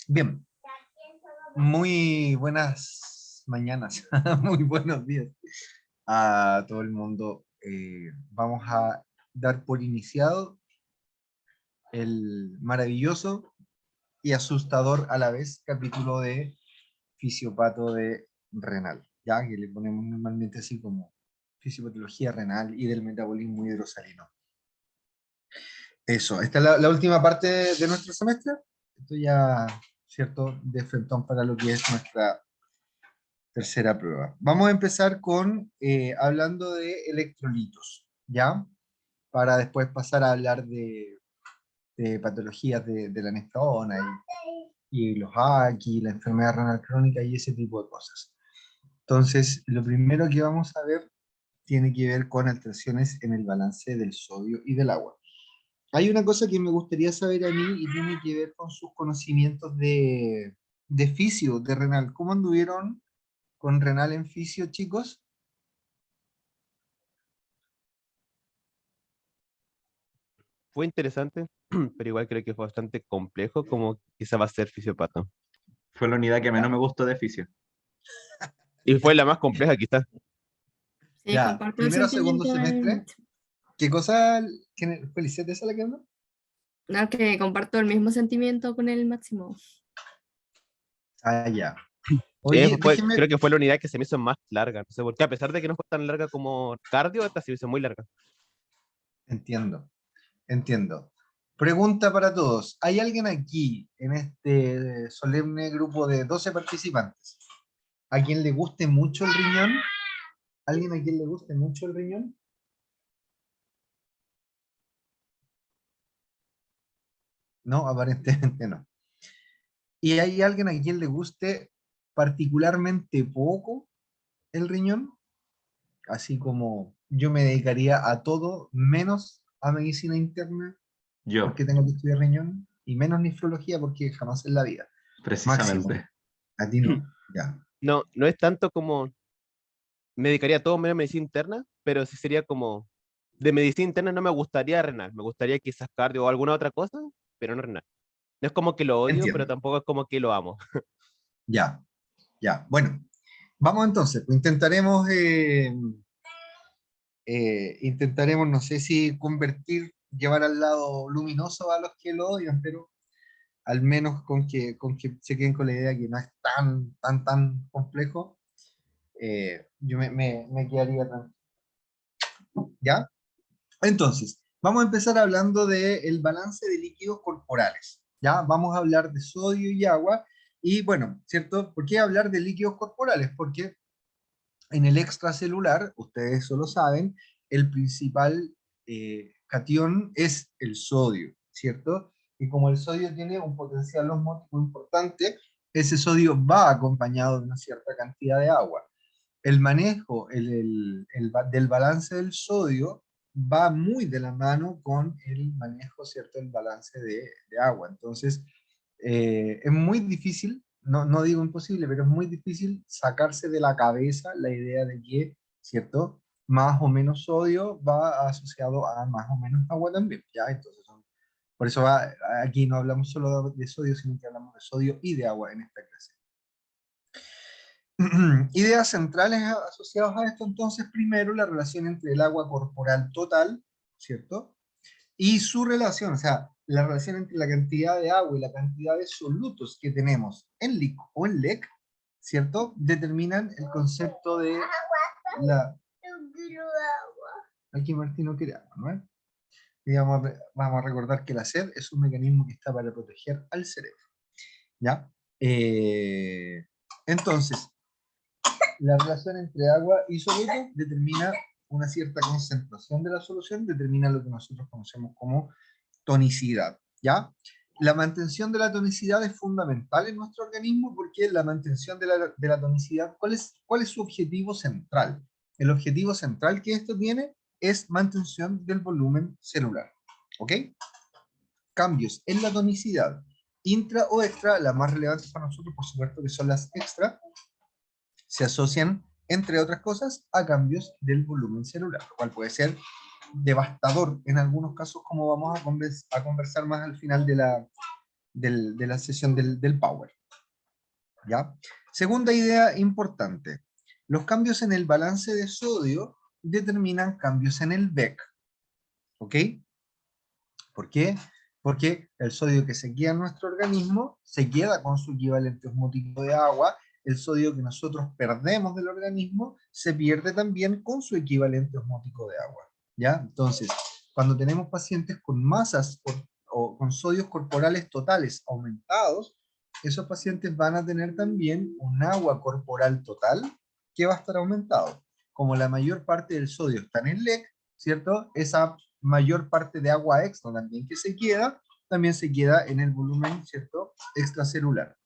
Bien, muy buenas mañanas, muy buenos días a todo el mundo. Vamos a dar por iniciado el maravilloso y asustador a la vez capítulo de Fisiopato de Renal, ya que le ponemos normalmente así como fisiopatología renal y del metabolismo hidrosalino. Eso, esta es la última parte de nuestro semestre. Esto ya, ¿cierto?, de frentón para lo que es nuestra tercera prueba. Vamos a empezar con hablando de electrolitos, ¿ya? Para después pasar a hablar de patologías de la nefrona y los AQI, la enfermedad renal crónica y ese tipo de cosas. Entonces, lo primero que vamos a ver tiene que ver con alteraciones en el balance del sodio y del agua. Hay una cosa que me gustaría saber a mí y tiene que ver con sus conocimientos de fisio, de renal. ¿Cómo anduvieron con renal en fisio, chicos? Fue interesante, pero igual creo que fue bastante complejo, como quizá va a ser fisiopata. Fue la unidad que menos Ya. me gustó de fisio. Y fue la más compleja quizás. Sí, Ya, comparto el primero o segundo sentimiento del semestre. Máximo. ¿Qué cosa? Felicete, ¿esa es la que habla? No, que comparto el mismo sentimiento con el Máximo. Ah, ya. Oye, déjeme. Creo que fue la unidad que se me hizo más larga, no sé por qué, a pesar de que no fue tan larga como cardio, esta se me hizo muy larga. Entiendo, entiendo. Pregunta para todos. ¿Hay alguien aquí en este solemne grupo de 12 participantes a quien le guste mucho el riñón? ¿Alguien a quien le guste mucho el riñón? No, aparentemente no. ¿Y hay alguien a quien le guste particularmente poco el riñón? Así como yo me dedicaría a todo menos a medicina interna Yo, porque tengo que estudiar riñón y menos nefrología porque jamás en la vida. Máximo, precisamente. a ti no, ya. No, no es tanto como me dedicaría a todo menos medicina interna, pero sí sería como de medicina interna no me gustaría renal, me gustaría quizás cardio o alguna otra cosa, pero no renal. No es como que lo odio, pero Entiendo, tampoco es como que lo amo. ya, ya. Bueno, vamos entonces, pues intentaremos, no sé si convertir, llevar al lado luminoso a los que lo odian, pero al menos con que se queden con la idea que no es tan complejo, yo me quedaría tranquilo. ¿Ya? Entonces, vamos a empezar hablando del balance de líquidos corporales. ¿Ya? Vamos a hablar de sodio y agua. Y bueno, ¿cierto? ¿Por qué hablar de líquidos corporales? Porque en el extracelular, ustedes solo saben, el principal catión es el sodio, ¿cierto? Y como el sodio tiene un potencial osmótico importante, ese sodio va acompañado de una cierta cantidad de agua. El manejo del balance del sodio va muy de la mano con el manejo, ¿cierto?, del balance de agua. Entonces, es muy difícil, no digo imposible, pero es muy difícil sacarse de la cabeza la idea de que, ¿cierto?, más o menos sodio va asociado a más o menos agua también, ¿ya? Entonces, por eso aquí no hablamos solo de sodio, sino que hablamos de sodio y de agua en esta clase. Ideas centrales asociadas a esto, entonces, primero, la relación entre el agua corporal total, ¿cierto?, y su relación, o sea, la relación entre la cantidad de agua y la cantidad de solutos que tenemos en LIC o en LEC, ¿cierto?, determinan el concepto de la... Aquí Martín no quiere agua, ¿no es? Y vamos a recordar que la sed es un mecanismo que está para proteger al cerebro, ¿ya? Entonces, la relación entre agua y soluto determina una cierta concentración de la solución, determina lo que nosotros conocemos como tonicidad, ¿ya? La mantención de la tonicidad es fundamental en nuestro organismo porque la mantención de la tonicidad, ¿cuál es su objetivo central? El objetivo central que esto tiene es mantención del volumen celular, ¿ok? Cambios en la tonicidad, intra o extra, las más relevantes para nosotros, por supuesto, que son las extra, se asocian, entre otras cosas, a cambios del volumen celular, lo cual puede ser devastador en algunos casos, como vamos a conversar más al final de la sesión del Power. ¿Ya? Segunda idea importante. Los cambios en el balance de sodio determinan cambios en el BEC. ¿Ok? ¿Por qué? Porque el sodio que se queda en nuestro organismo se queda con su equivalente osmótico de agua. El sodio que nosotros perdemos del organismo se pierde también con su equivalente osmótico de agua. ¿Ya? Entonces, cuando tenemos pacientes con masas o con sodios corporales totales aumentados, esos pacientes van a tener también un agua corporal total que va a estar aumentado. Como la mayor parte del sodio está en el LEC, ¿cierto? Esa mayor parte de agua extra también que también se queda en el volumen, ¿cierto? Extracelular.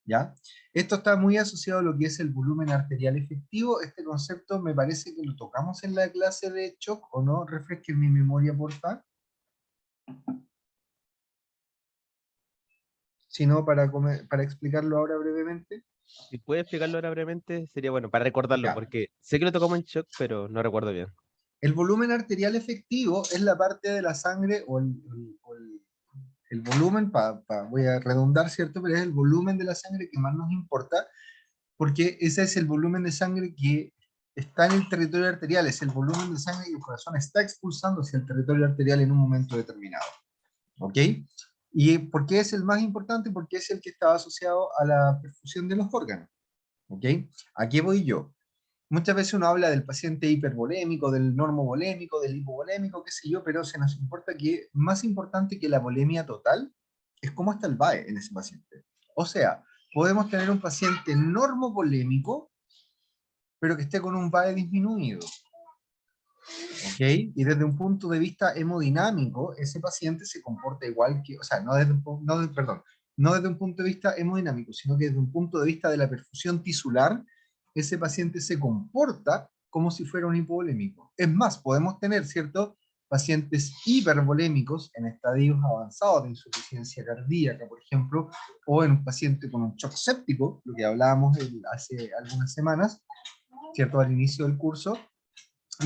¿Ya? Esto está muy asociado a lo que es el volumen arterial efectivo. Este concepto me parece que lo tocamos en la clase de shock, ¿o no? Refresquen mi memoria, por favor. Si no, para explicarlo ahora brevemente. Si puedes explicarlo ahora brevemente, sería bueno, para recordarlo, Ya. porque sé que lo tocamos en shock, pero no recuerdo bien. El volumen arterial efectivo es la parte de la sangre, o el volumen, voy a redundar, ¿cierto? Pero es el volumen de la sangre que más nos importa, porque ese es el volumen de sangre que está en el territorio arterial, es el volumen de sangre que el corazón está expulsando hacia el territorio arterial en un momento determinado. ¿Ok? ¿Y por qué es el más importante? Porque es el que está asociado a la perfusión de los órganos. ¿Ok? ¿A qué voy yo? Muchas veces uno habla del paciente hipervolémico, del normovolémico, del hipovolémico, qué sé yo, pero se nos importa que más importante que la volemia total es cómo está el VAE en ese paciente. O sea, podemos tener un paciente normovolémico, pero que esté con un VAE disminuido. ¿Ok? Y desde un punto de vista hemodinámico, ese paciente se comporta igual que, o sea, no desde un punto de vista hemodinámico, sino que desde un punto de vista de la perfusión tisular, ese paciente se comporta como si fuera un hipovolémico. Es más, podemos tener, ¿cierto?, pacientes hipervolémicos en estadios avanzados de insuficiencia cardíaca, por ejemplo, o en un paciente con un shock séptico, lo que hablábamos hace algunas semanas, ¿cierto?, al inicio del curso.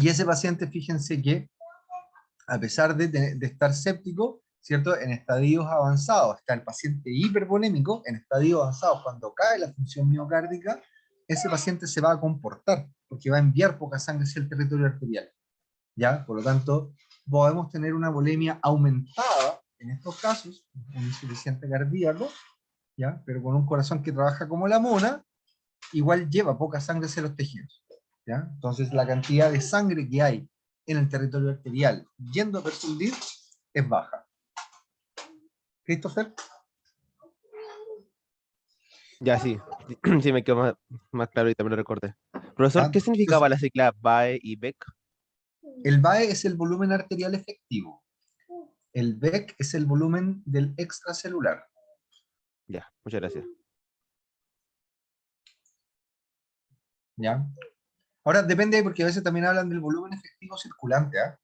Y ese paciente, fíjense que, a pesar de estar séptico, ¿cierto?, en estadios avanzados, está el paciente hipervolémico, en estadios avanzados, cuando cae la función miocárdica, ese paciente se va a comportar, porque va a enviar poca sangre hacia el territorio arterial. ¿Ya? Por lo tanto, podemos tener una volemia aumentada, en estos casos, un insuficiente cardíaco, ¿ya?, pero con un corazón que trabaja como la mona, igual lleva poca sangre hacia los tejidos. ¿Ya? Entonces la cantidad de sangre que hay en el territorio arterial yendo a perfundir es baja. ¿Christopher? Ya, sí. Sí, me quedó más claro y también lo recordé. Profesor, ¿Ya? ¿qué significaba Entonces, la sigla BAE y BEC? el VAE es el volumen arterial efectivo. El BEC es el volumen del extracelular. Ya, muchas gracias. ¿Ya? Ahora depende, porque a veces también hablan del volumen efectivo circulante. ¿Eh?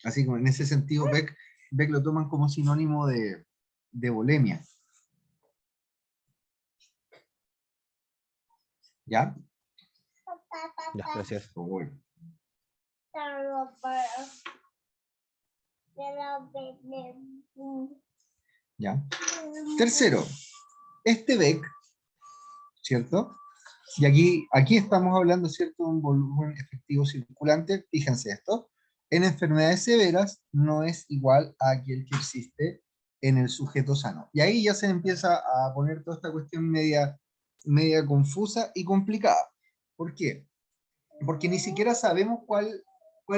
Así como en ese sentido, BEC lo toman como sinónimo de volemia. ¿Ya? Ya, gracias. Bueno. ¿Ya? Tercero, este BEC, ¿cierto? Y aquí estamos hablando, ¿cierto?, de un volumen efectivo circulante. Fíjense esto. En enfermedades severas no es igual a aquel que existe en el sujeto sano. Y ahí ya se empieza a poner toda esta cuestión media confusa y complicada. ¿Por qué? Porque ni siquiera sabemos cuál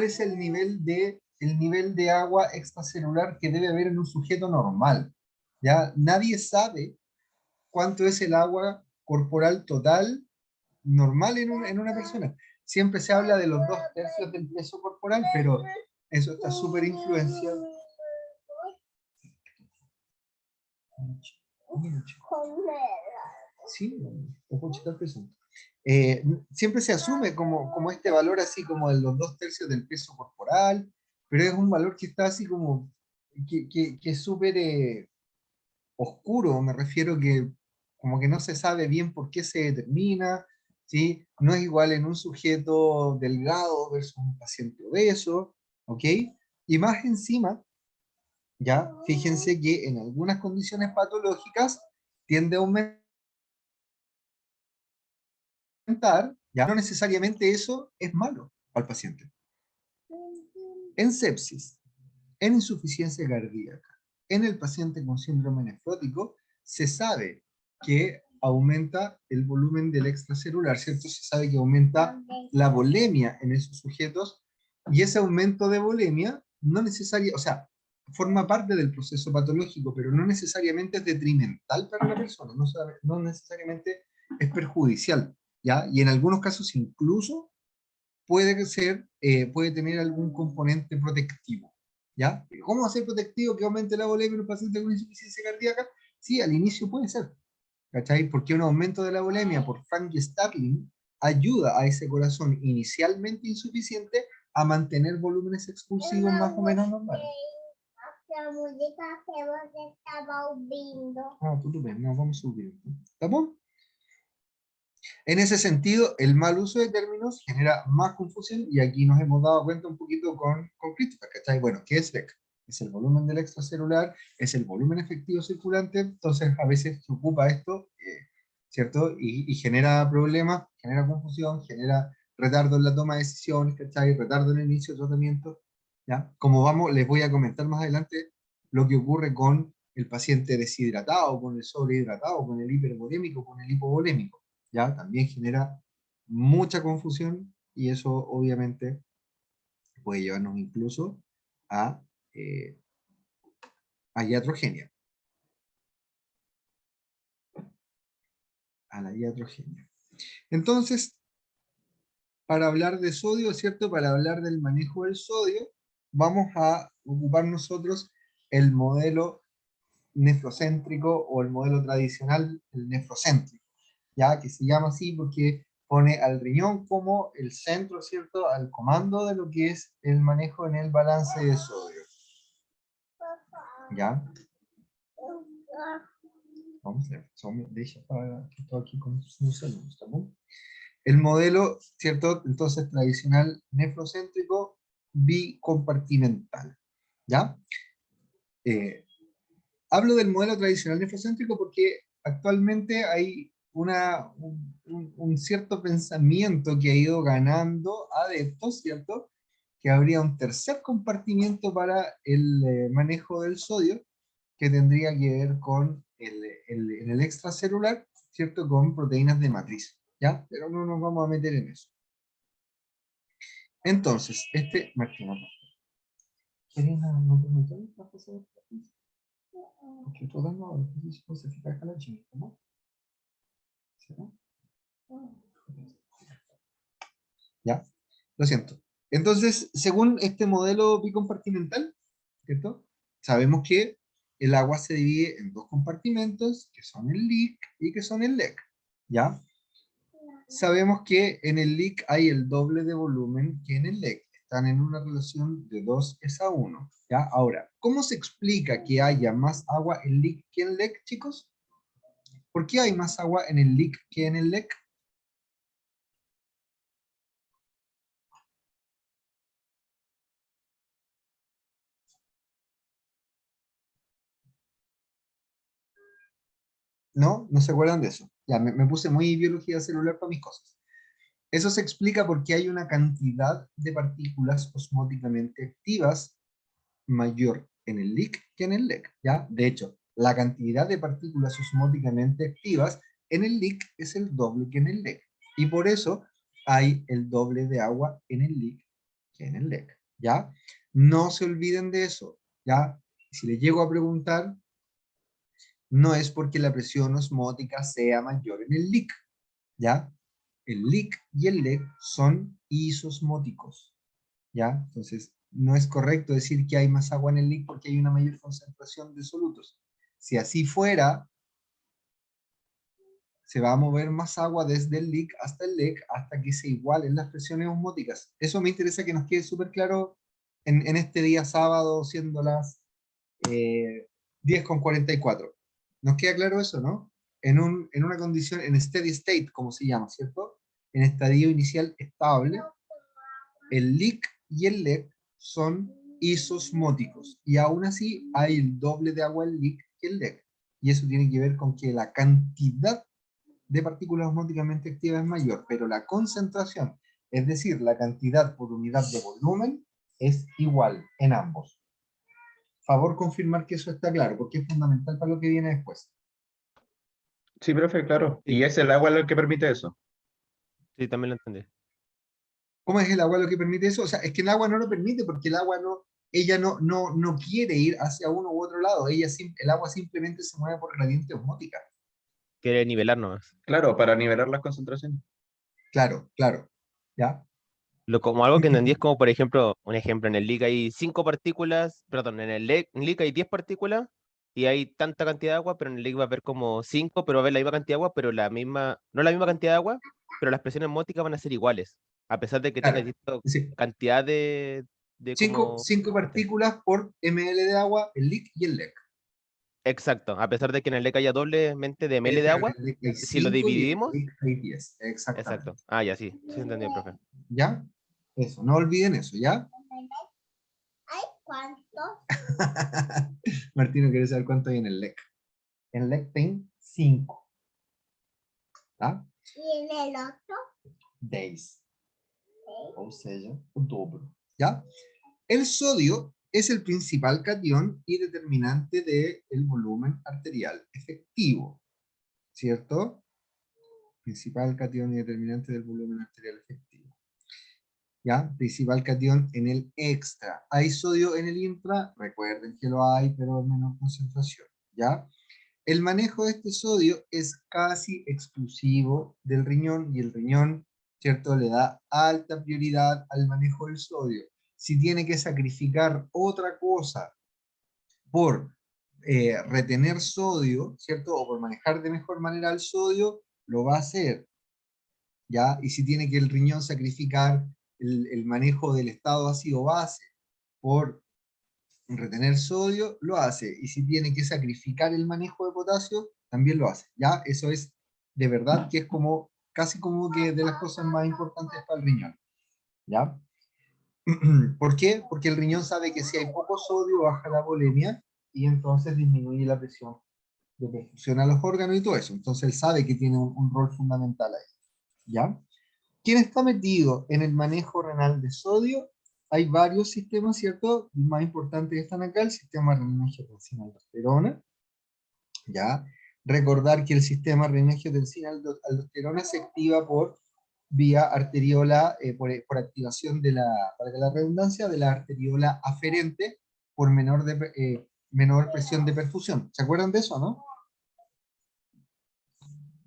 es el nivel de agua extracelular que debe haber en un sujeto normal. ¿Ya? Nadie sabe cuánto es el agua corporal total normal en una persona. Siempre se habla de los 2/3 del peso corporal, pero eso está súper influenciado. Sí, está presente. Siempre se asume como este valor así como de los 2/3 del peso corporal, pero es un valor que está así como que es súper oscuro. Me refiero que como que no se sabe bien por qué se determina, ¿sí? No es igual en un sujeto delgado versus un paciente obeso, ¿ok? Y más encima, ¿Ya? Fíjense que en algunas condiciones patológicas tiende a aumentar, ya no necesariamente eso es malo al paciente. En sepsis, en insuficiencia cardíaca, en el paciente con síndrome nefrótico, se sabe que aumenta el volumen del extracelular, ¿cierto? Se sabe que aumenta la volemia en esos sujetos, y ese aumento de volemia no necesariamente, o sea, forma parte del proceso patológico, pero no necesariamente es detrimental para la persona, no necesariamente es perjudicial, ¿ya? Y en algunos casos incluso puede ser, puede tener algún componente protectivo, ¿ya? ¿Cómo va a ser protectivo que aumente la volemia en un paciente con insuficiencia cardíaca? Sí, al inicio puede ser, ¿cachai? Porque un aumento de la volemia por Frank Starling ayuda a ese corazón inicialmente insuficiente a mantener volúmenes expulsivos más o menos normales. La música que vos estaba ouvindo. Ah, tudo bem, nós vamos subir. ¿Está bom? En ese sentido, el mal uso de términos genera más confusión, y aquí nos hemos dado cuenta un poquito con Christopher, ¿cachai? Bueno, ¿qué es LEC? Es el volumen del extracelular, es el volumen efectivo circulante, entonces a veces se ocupa esto, ¿cierto? Y genera problemas, genera confusión, genera retardo en la toma de decisiones, ¿cachai? Retardo en el inicio de tratamiento, ¿ya? Como vamos, les voy a comentar más adelante lo que ocurre con el paciente deshidratado, con el sobrehidratado, con el hipervolémico, con el hipovolémico. ¿Ya? También genera mucha confusión, y eso obviamente puede llevarnos incluso a, a iatrogenia. A la iatrogenia. Entonces, para hablar de sodio, ¿cierto? Para hablar del manejo del sodio, vamos a ocupar nosotros el modelo nefrocéntrico, o el modelo tradicional, el nefrocéntrico, ya que se llama así porque pone al riñón como el centro, ¿cierto? Al comando de lo que es el manejo en el balance de sodio. ¿Ya? Vamos a ver, deja para que estoy aquí con sus alumnos, ¿está bien? El modelo, ¿cierto? Entonces, tradicional nefrocéntrico bicompartimental, ¿ya? Hablo del modelo tradicional nefrocéntrico porque actualmente hay un cierto pensamiento que ha ido ganando adeptos, ¿cierto? Que habría un tercer compartimiento para el manejo del sodio, que tendría que ver con en el extracelular, ¿cierto? Con proteínas de matriz, ¿ya? Pero no nos vamos a meter en eso. Entonces, Martina, ¿quieres no permitir la cosa de matriz? Porque todo no, se fica acá la chica, ¿no? ¿Sí, no? ¿Ya? Lo siento. Entonces, según este modelo bicompartimental, ¿cierto? Sabemos que el agua se divide en dos compartimentos, que son el LEAK y que son el LEC, ¿ya? Sabemos que en el LEAK hay el doble de volumen que en el LEC. Están en una relación de 2:1, ¿ya? Ahora, ¿cómo se explica que haya más agua en LEAK que en LEC, chicos? ¿Por qué hay más agua en el LEAK que en el LEC? ¿No? ¿No se acuerdan de eso? Ya, me puse muy biología celular para mis cosas. Eso se explica porque hay una cantidad de partículas osmóticamente activas mayor en el LEAK que en el LEC, ¿ya? De hecho, la cantidad de partículas osmóticamente activas en el LEAK es el doble que en el LEC. Y por eso hay el doble de agua en el LEAK que en el LEC, ¿ya? No se olviden de eso, ¿ya? Si les llego a preguntar, no es porque la presión osmótica sea mayor en el LEAK, ¿ya? El LEAK y el LEC son isosmóticos, ¿ya? Entonces, no es correcto decir que hay más agua en el LEAK porque hay una mayor concentración de solutos. Si así fuera, se va a mover más agua desde el LEAK hasta el LEC hasta que se igualen las presiones osmóticas. Eso me interesa que nos quede súper claro en este día sábado, siendo las 10:44. ¿Nos queda claro eso, no? En una condición, en steady state, como se llama, ¿cierto? En estadio inicial estable, el LEAK y el LEC son isosmóticos. Y aún así hay el doble de agua en LIC que el LEC. Y eso tiene que ver con que la cantidad de partículas osmóticamente activas es mayor, pero la concentración, es decir, la cantidad por unidad de volumen, es igual en ambos. Favor confirmar que eso está claro, porque es fundamental para lo que viene después. Sí, profe, claro. Sí. ¿Y es el agua lo que permite eso? Sí, también lo entendí. ¿Cómo es el agua lo que permite eso? O sea, es que el agua no lo permite porque el agua ella no quiere ir hacia uno u otro lado. El agua simplemente se mueve por gradiente osmótica. Quiere nivelar nomás. Claro, para nivelar las concentraciones. Claro, claro. ¿Ya? Como algo que entendí es como, por ejemplo, un ejemplo, en el LIC hay 5 partículas, perdón, en el LIC hay 10 partículas y hay tanta cantidad de agua, pero en el LIC va a haber como 5, pero va a haber la misma cantidad de agua, pero no la misma cantidad de agua, pero las presiones osmóticas van a ser iguales, a pesar de que tenga Claro. distinta Sí. cantidad de como... Cinco partículas por ml de agua, el LIC y el LEC. Exacto, a pesar de que en el LIC haya doblemente de ml de Pero en agua, el LIC hay si lo 5 y en el dividimos, LIC hay 10. Exactamente. exacto. Ah, ya sí, sí entendí, profe. ¿Ya? Eso, no olviden eso, ¿ya? ¿Hay cuántos? Martino quiere saber cuánto hay en el LEC. En el LEC tem 5. ¿Tá? ¿Y en el otro? 10. Ou seja, o dobro. ¿Ya? El sodio es el principal catión y determinante del volumen arterial efectivo, ¿cierto? Principal catión y determinante del volumen arterial efectivo. ¿Ya? Principal catión en el extra. ¿Hay sodio en el intra? Recuerden que lo hay, pero en menor concentración. ¿Ya? El manejo de este sodio es casi exclusivo del riñón y el riñón, ¿cierto?, le da alta prioridad al manejo del sodio. Si tiene que sacrificar otra cosa por retener sodio, ¿cierto?, o por manejar de mejor manera el sodio, lo va a hacer, ¿ya? Y si tiene que el riñón sacrificar el manejo del estado ácido-base por retener sodio, lo hace. Y si tiene que sacrificar el manejo de potasio, también lo hace. ¿Ya? Eso es de verdad que es como, casi como que de las cosas más importantes para el riñón. ¿Ya? ¿Por qué? Porque el riñón sabe que si hay poco sodio, baja la volemia y entonces disminuye la presión de perfusión a los órganos y todo eso. Entonces él sabe que tiene un rol fundamental ahí. ¿Ya? ¿Quién está metido en el manejo renal de sodio? Hay varios sistemas, ¿cierto? Los más importantes están acá, el sistema renina-angiotensina-aldosterona, ¿ya? Recordar que el sistema renina-angiotensina-aldosterona se activa por vía arteriola, por activación de la, para que la redundancia, de la arteriola aferente por menor presión de perfusión. ¿Se acuerdan de eso, no?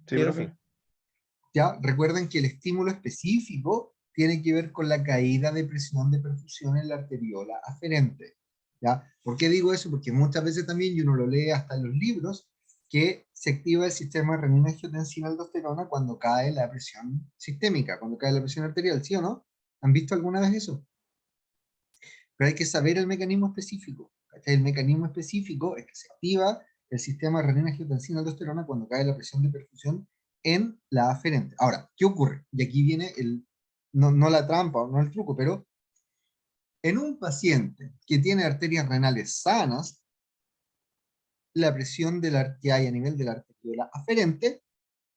Sí, Sí, eso profe. sí. ¿Ya? Recuerden que el estímulo específico tiene que ver con la caída de presión de perfusión en la arteriola aferente. ¿Ya? ¿Por qué digo eso? Porque muchas veces también, y uno lo lee hasta en los libros, que se activa el sistema renina-angiotensina-aldosterona cuando cae la presión sistémica, cuando cae la presión arterial, ¿sí o no? ¿Han visto alguna vez eso? Pero hay que saber el mecanismo específico. ¿Cachai? El mecanismo específico es que se activa el sistema renina-angiotensina-aldosterona cuando cae la presión de perfusión en la aferente. Ahora, ¿qué ocurre? Y aquí viene no la trampa, no el truco, pero en un paciente que tiene arterias renales sanas, la presión que hay a nivel de la arteriola aferente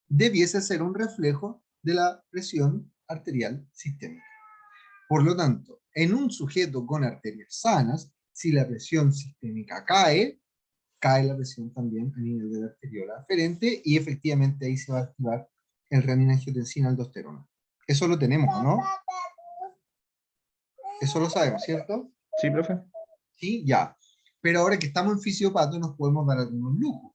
debiese ser un reflejo de la presión arterial sistémica. Por lo tanto, en un sujeto con arterias sanas, si la presión sistémica cae la presión también a nivel de la arteriola aferente y efectivamente ahí se va a activar el renina-angiotensina-aldosterona. Eso lo tenemos, ¿no? Eso lo sabemos, ¿cierto? Sí, profe. Sí, ya. Pero ahora que estamos en fisiopato nos podemos dar algunos lujos.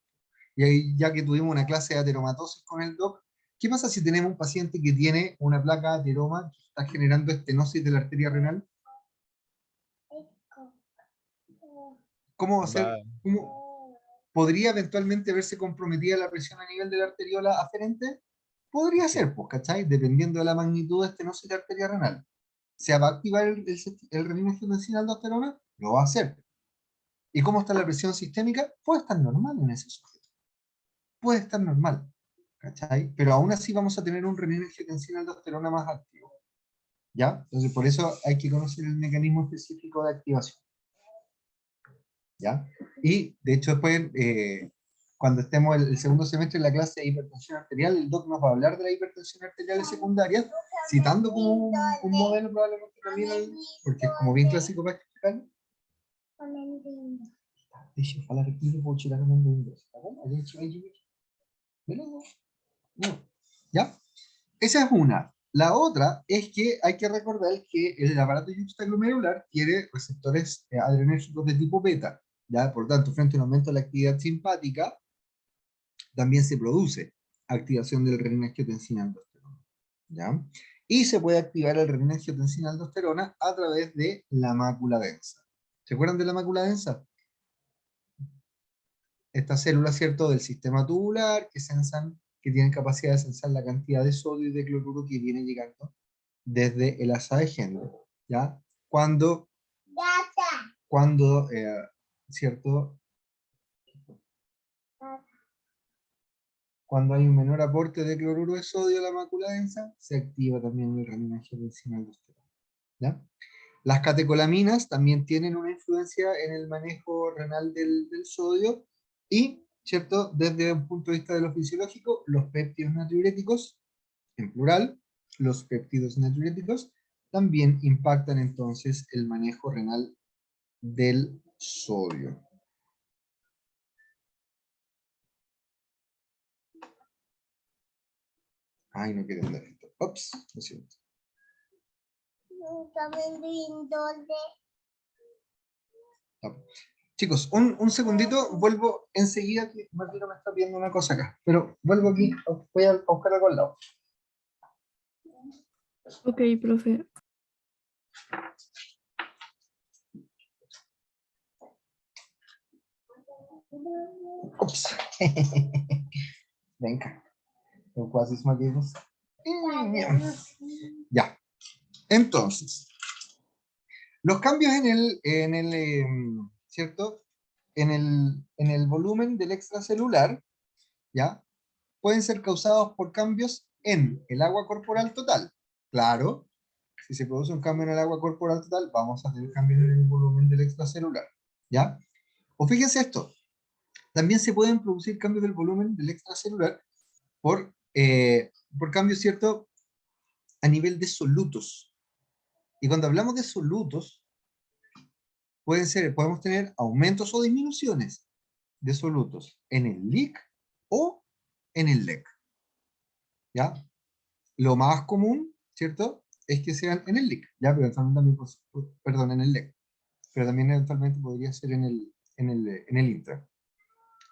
Y ahí, ya que tuvimos una clase de ateromatosis con el doc, ¿qué pasa si tenemos un paciente que tiene una placa de ateroma que está generando estenosis de la arteria renal? ¿Cómo va a ser? Va, ¿Podría eventualmente verse comprometida la presión a nivel de la arteriola aferente? Podría sí. ser, pues, ¿cachai? Dependiendo de la magnitud de estenosis de arteria renal. ¿Se va a activar el renina-angiotensina-aldosterona? Lo va a hacer. ¿Y cómo está la presión sistémica? Puede estar normal en ese sujeto. Puede estar normal, ¿cachai? Pero aún así vamos a tener un renina-angiotensina-aldosterona más activo. ¿Ya? Entonces, por eso hay que conocer el mecanismo específico de activación. ¿ya? Y, de hecho, después, cuando estemos el segundo semestre en la clase de hipertensión arterial, el doc nos va a hablar de la hipertensión arterial secundaria, citando como un modelo probablemente también, porque es como bien clásico para explicarlo. Deixa eu falar aqui e vou tirar o nome do inglês, tá bom? A gente vai dividir. Beleza? No. ¿Ya? Esa es una. La otra es que hay que recordar que el aparato yuxtaglomerular tiene receptores adrenérgicos de tipo beta, ¿ya? Por tanto, frente a un aumento de la actividad simpática, también se produce activación del renina-angiotensina-aldosterona, ¿ya? Y se puede activar el renina-angiotensina-aldosterona a través de la mácula densa. ¿Se acuerdan de la mácula densa? Estas células, ¿cierto?, del sistema tubular que tienen capacidad de sensar la cantidad de sodio y de cloruro que viene llegando desde el asa de Henle, ¿ya? Cuando ¿cierto? Cuando hay un menor aporte de cloruro de sodio a la mácula densa, se activa también el renina-angiotensina-aldosterona, ¿ya? Las catecolaminas también tienen una influencia en el manejo renal del sodio y, ¿cierto?, desde un punto de vista de lo fisiológico, los péptidos natriuréticos, en plural, los péptidos natriuréticos, también impactan entonces el manejo renal del sodio. Ay, no quiero andar esto. Ups, lo siento. Chicos, un segundito, vuelvo enseguida, que Martino me está pidiendo una cosa acá, pero vuelvo aquí, voy a buscar algo al lado. Ok, profe. Ups. Venga. Ya. Entonces, los cambios ¿cierto? En el volumen del extracelular, ¿ya? Pueden ser causados por cambios en el agua corporal total. Claro, si se produce un cambio en el agua corporal total, vamos a tener cambios en el volumen del extracelular, ¿ya? O fíjense esto, también se pueden producir cambios del volumen del extracelular por cambios, ¿cierto?, a nivel de solutos. Y cuando hablamos de solutos, podemos tener aumentos o disminuciones de solutos en el LIC o en el LEC. ¿Ya? Lo más común, ¿cierto?, es que sean en el LIC, ¿ya? Pero también, perdón, en el LEC. Pero también eventualmente podría ser en el intra.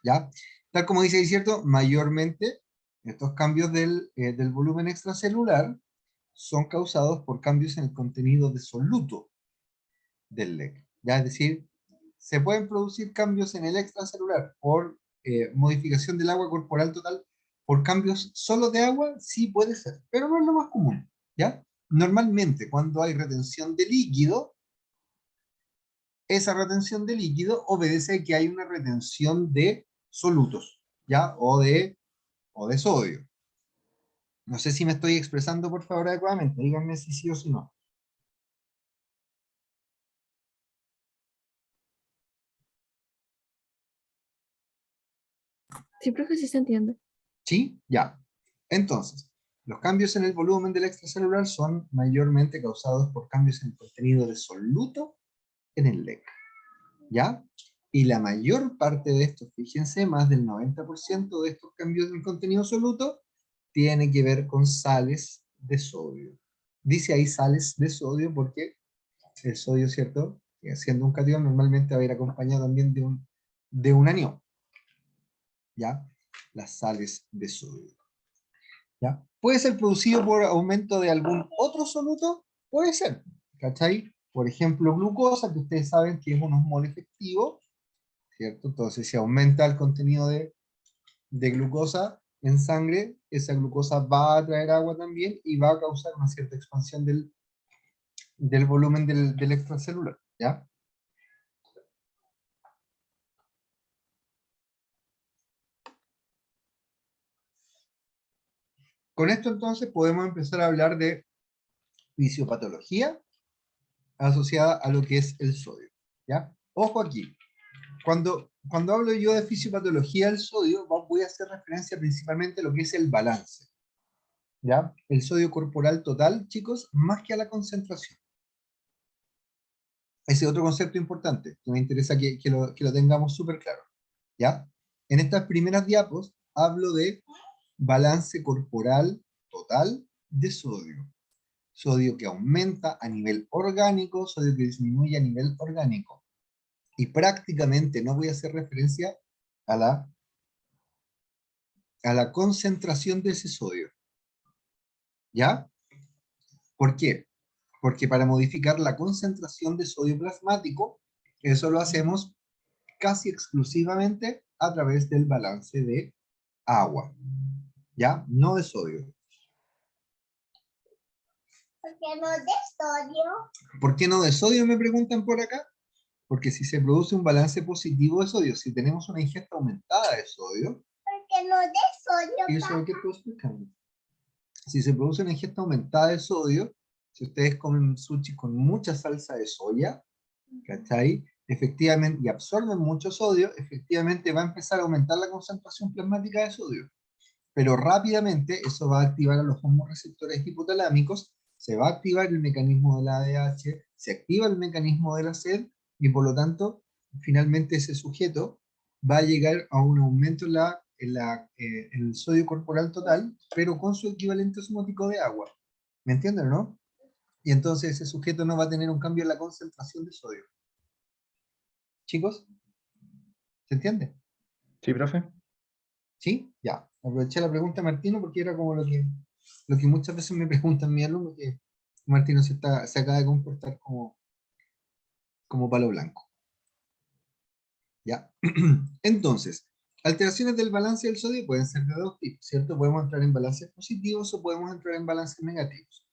¿Ya? Tal como dice ahí, ¿cierto?, mayormente estos cambios del volumen extracelular son causados por cambios en el contenido de soluto del LEC. ¿Ya? Es decir, se pueden producir cambios en el extracelular por modificación del agua corporal total, por cambios solo de agua, sí puede ser, pero no es lo más común, ¿ya? Normalmente, cuando hay retención de líquido, esa retención de líquido obedece a que hay una retención de solutos, ¿ya? O de sodio. No sé si me estoy expresando, por favor, adecuadamente. Díganme si sí o si no. Sí, profe, sí se entiende. ¿Sí? Ya. Entonces, los cambios en el volumen del extracelular son mayormente causados por cambios en el contenido de soluto en el LEC. ¿Ya? Y la mayor parte de estos, fíjense, más del 90% de estos cambios en el contenido soluto tiene que ver con sales de sodio. Dice ahí sales de sodio porque el sodio, ¿cierto?, siendo un catión, normalmente va a ir acompañado también de un anión. ¿Ya? Las sales de sodio. ¿Ya? ¿Puede ser producido por aumento de algún otro soluto? Puede ser, ¿cachai? Por ejemplo, glucosa, que ustedes saben que es un osmol efectivo, ¿cierto? Entonces, si aumenta el contenido de glucosa en sangre, esa glucosa va a atraer agua también y va a causar una cierta expansión del volumen del extracelular, ¿ya? Con esto entonces podemos empezar a hablar de fisiopatología asociada a lo que es el sodio, ¿ya? Ojo aquí, cuando hablo yo de fisiopatología del sodio, voy a hacer referencia principalmente a lo que es el balance. ¿Ya? El sodio corporal total, chicos, más que a la concentración. Ese es otro concepto importante, que me interesa que lo tengamos súper claro. ¿Ya? En estas primeras diapos hablo de balance corporal total de sodio. Sodio que aumenta a nivel orgánico, sodio que disminuye a nivel orgánico. Y prácticamente no voy a hacer referencia a la concentración de ese sodio. ¿Ya? ¿Por qué? Porque para modificar la concentración de sodio plasmático, eso lo hacemos casi exclusivamente a través del balance de agua. ¿Ya? No de sodio. ¿Por qué no de sodio? ¿Por qué no de sodio, me preguntan por acá? Porque si se produce un balance positivo de sodio, si tenemos una ingesta aumentada de sodio, ¿Por qué no de sodio, y eso es lo papá? que estoy explicando. Si se produce una ingesta aumentada de sodio, si ustedes comen sushi con mucha salsa de soya, ¿cachai? Efectivamente, y absorben mucho sodio, efectivamente va a empezar a aumentar la concentración plasmática de sodio. Pero rápidamente eso va a activar a los hormoreceptores hipotalámicos, se va a activar el mecanismo de la ADH, se activa el mecanismo de la sed, y por lo tanto, finalmente ese sujeto va a llegar a un aumento en el sodio corporal total, pero con su equivalente osmótico de agua. ¿Me entienden, no? Y entonces ese sujeto no va a tener un cambio en la concentración de sodio. Chicos, ¿se entiende? Sí, profe. ¿Sí? Ya. Aproveché la pregunta de Martino porque era como lo que muchas veces me preguntan mis alumnos, que Martino se acaba de comportar como palo blanco. ¿Ya? Entonces, alteraciones del balance del sodio pueden ser de dos tipos, ¿cierto? Podemos entrar en balances positivos o podemos entrar en balances negativos.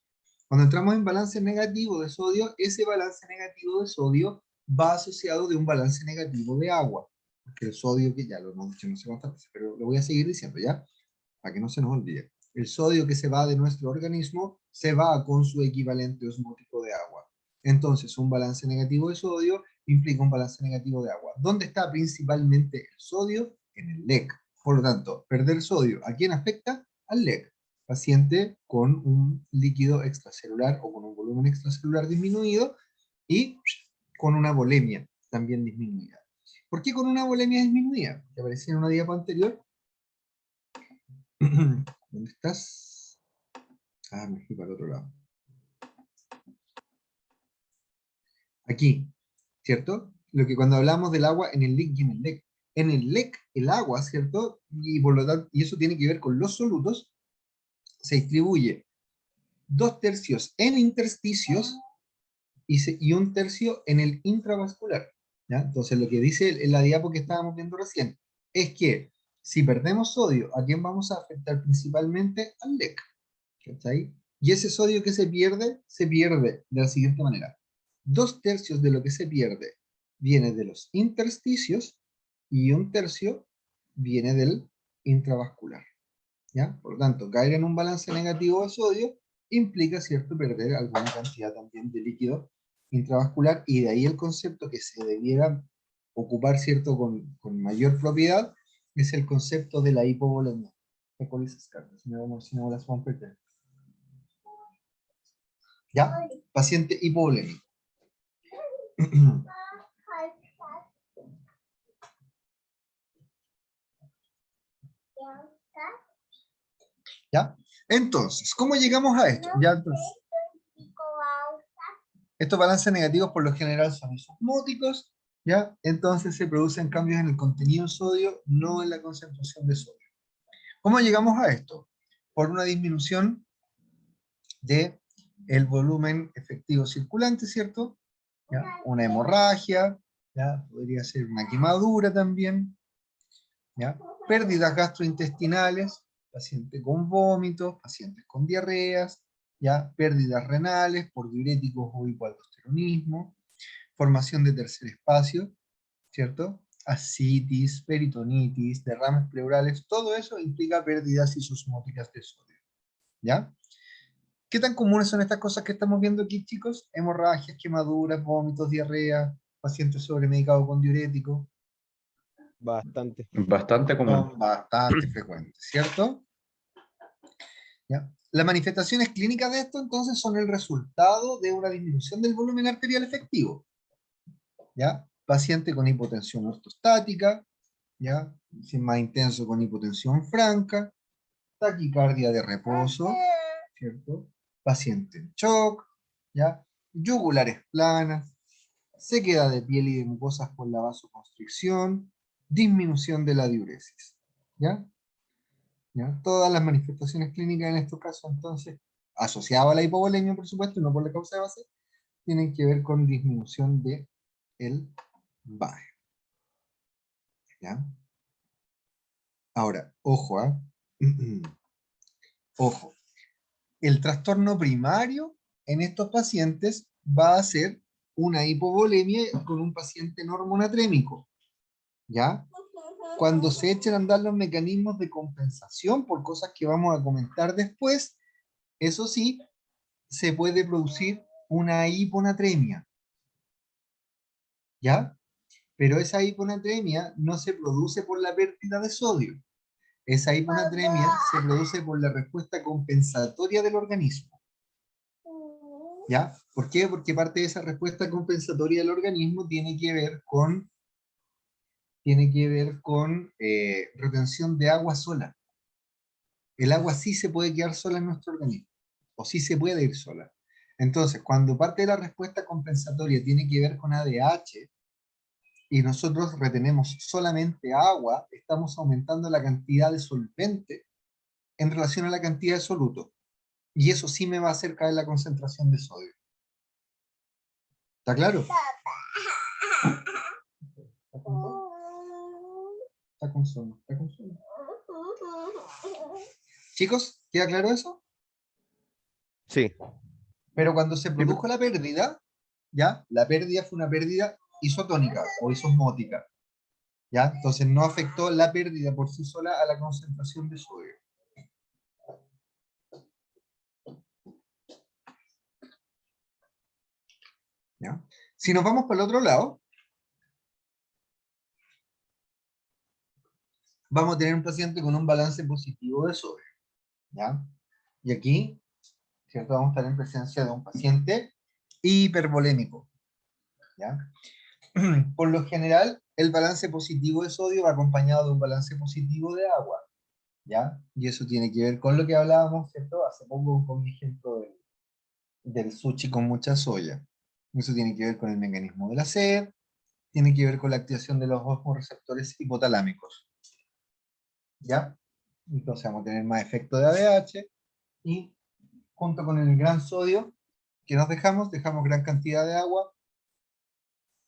Cuando entramos en balance negativo de sodio, ese balance negativo de sodio va asociado de un balance negativo de agua. Porque el sodio, que ya lo hemos dicho no sé cuántas veces, pero lo voy a seguir diciendo, ¿ya? Para que no se nos olvide. El sodio que se va de nuestro organismo se va con su equivalente osmótico de agua. Entonces, un balance negativo de sodio implica un balance negativo de agua. ¿Dónde está principalmente el sodio? En el LEC. Por lo tanto, perder sodio, ¿a quién afecta? Al LEC. Paciente con un líquido extracelular o con un volumen extracelular disminuido y con una volemia también disminuida. ¿Por qué con una volemia disminuida? Que aparecía en una diapo anterior. ¿Dónde estás? Ah, me fui para el otro lado. Aquí, ¿cierto? Lo que cuando hablamos del agua en el LEC y en el LEC. En el LEC, el agua, ¿cierto? Y por lo tanto, y eso tiene que ver con los solutos, se distribuye 2/3 en intersticios y 1/3 en el intravascular. ¿Ya? Entonces, lo que dice en la diapo que estábamos viendo recién es que si perdemos sodio, ¿a quién vamos a afectar principalmente? Al LEC. ¿Cachai? Y ese sodio que se pierde de la siguiente manera. 2/3 de lo que se pierde viene de los intersticios y 1/3 viene del intravascular. ¿Ya? Por lo tanto, caer en un balance negativo de sodio implica, ¿cierto?, perder alguna cantidad también de líquido intravascular, y de ahí el concepto que se debiera ocupar, ¿cierto?, con mayor propiedad, es el concepto de la hipovolemia. Si no las vamos a perder. ¿Ya? Paciente hipovolémico. ¿Ya? Entonces, ¿cómo llegamos a esto? Ya, entonces, estos balances negativos por lo general son isosmóticos, ¿ya? Entonces se producen cambios en el contenido de sodio, no en la concentración de sodio. ¿Cómo llegamos a esto? Por una disminución de el volumen efectivo circulante, ¿cierto? ¿Ya? Una hemorragia, ¿ya? Podría ser una quemadura también, ¿ya? Pérdidas gastrointestinales, pacientes con vómitos, pacientes con diarreas, ¿ya? Pérdidas renales por diuréticos o hipoaldosteronismo, formación de tercer espacio, ¿cierto? Ascitis, peritonitis, derrames pleurales, todo eso implica pérdidas isosmóticas de sodio, ¿ya? ¿Qué tan comunes son estas cosas que estamos viendo aquí, chicos? Hemorragias, quemaduras, vómitos, diarrea, pacientes sobremedicados con diuréticos. Bastante. Bastante común. Son bastante frecuentes, ¿cierto? ¿Ya? Las manifestaciones clínicas de esto entonces son el resultado de una disminución del volumen arterial efectivo. ¿Ya? Paciente con hipotensión ortostática, ¿ya? Si es más intenso con hipotensión franca, taquicardia de reposo, ¿cierto? Paciente en shock, ¿ya? Yugulares planas, sequedad de piel y de mucosas por la vasoconstricción, disminución de la diuresis, ¿ya? ¿Ya? Todas las manifestaciones clínicas en estos casos, entonces, asociadas a la hipovolemia, por supuesto, y no por la causa de base, tienen que ver con disminución de el BAE. ¿Ya? Ahora, ojo, ¿ah? Ojo. El trastorno primario en estos pacientes va a ser una hipovolemia con un paciente normonatrémico. ¿Ya? Cuando se echen a andar los mecanismos de compensación por cosas que vamos a comentar después, eso sí, se puede producir una hiponatremia. ¿Ya? Pero esa hiponatremia no se produce por la pérdida de sodio. Esa hiponatremia se produce por la respuesta compensatoria del organismo. ¿Ya? ¿Por qué? Porque parte de esa respuesta compensatoria del organismo tiene que ver con retención de agua sola. El agua sí se puede quedar sola en nuestro organismo, o sí se puede ir sola. Entonces, cuando parte de la respuesta compensatoria tiene que ver con ADH, y nosotros retenemos solamente agua, estamos aumentando la cantidad de solvente en relación a la cantidad de soluto. Y eso sí me va a hacer caer la concentración de sodio. ¿Está claro? Está con sono, está con sono. Chicos, ¿queda claro eso? Sí. Pero cuando se produjo la pérdida, ¿ya? La pérdida fue una pérdida isotónica o isosmótica. ¿Ya? Entonces no afectó la pérdida por sí sola a la concentración de sodio. ¿Ya? Si nos vamos para el otro lado, vamos a tener un paciente con un balance positivo de sodio. ¿Ya? Y aquí, ¿cierto? Vamos a estar en presencia de un paciente hipervolémico. ¿Ya? Por lo general, el balance positivo de sodio va acompañado de un balance positivo de agua. ¿Ya? Y eso tiene que ver con lo que hablábamos, ¿cierto? Hace poco con mi ejemplo del sushi con mucha soya. Eso tiene que ver con el mecanismo de la sed, tiene que ver con la activación de los osmoreceptores hipotalámicos. ¿Ya? Entonces vamos a tener más efecto de ADH y junto con el gran sodio que nos dejamos gran cantidad de agua,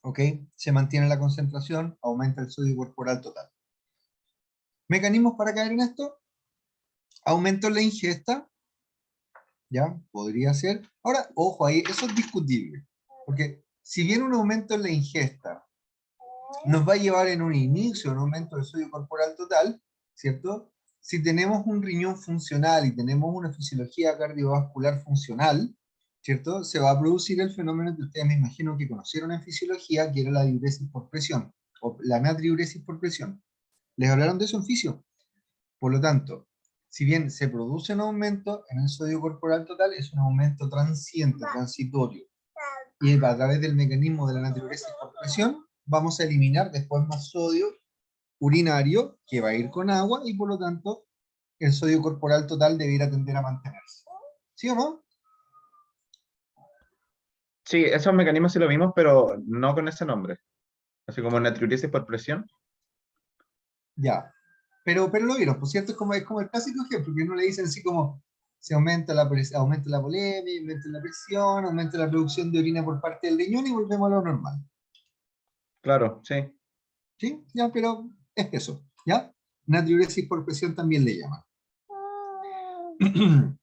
¿ok? Se mantiene la concentración, aumenta el sodio corporal total. ¿Mecanismos para caer en esto? Aumento en la ingesta, ¿ya? Podría ser. Ahora, ojo ahí, eso es discutible, porque si bien un aumento en la ingesta nos va a llevar en un inicio a un aumento del sodio corporal total, ¿cierto? Si tenemos un riñón funcional y tenemos una fisiología cardiovascular funcional, ¿cierto? Se va a producir el fenómeno que ustedes me imagino que conocieron en fisiología, que era la diuresis por presión, o la natriuresis por presión. ¿Les hablaron de eso en fisio? Por lo tanto, si bien se produce un aumento en el sodio corporal total, es un aumento transiente, transitorio. Y a través del mecanismo de la natriuresis por presión, vamos a eliminar después más sodio urinario, que va a ir con agua, y por lo tanto, el sodio corporal total debiera tender a mantenerse. ¿Sí o no? Sí, esos mecanismos sí lo vimos, pero no con ese nombre. Así como natriuresis por presión. Ya. Pero lo vieron, por cierto, es como el clásico ejemplo, que uno le dicen así como, se aumenta aumenta la volemia, aumenta la presión, aumenta la producción de orina por parte del riñón y volvemos a lo normal. Claro, sí. ¿Sí? Ya, pero es eso, ¿ya? Natriuresis por presión también le llaman. No,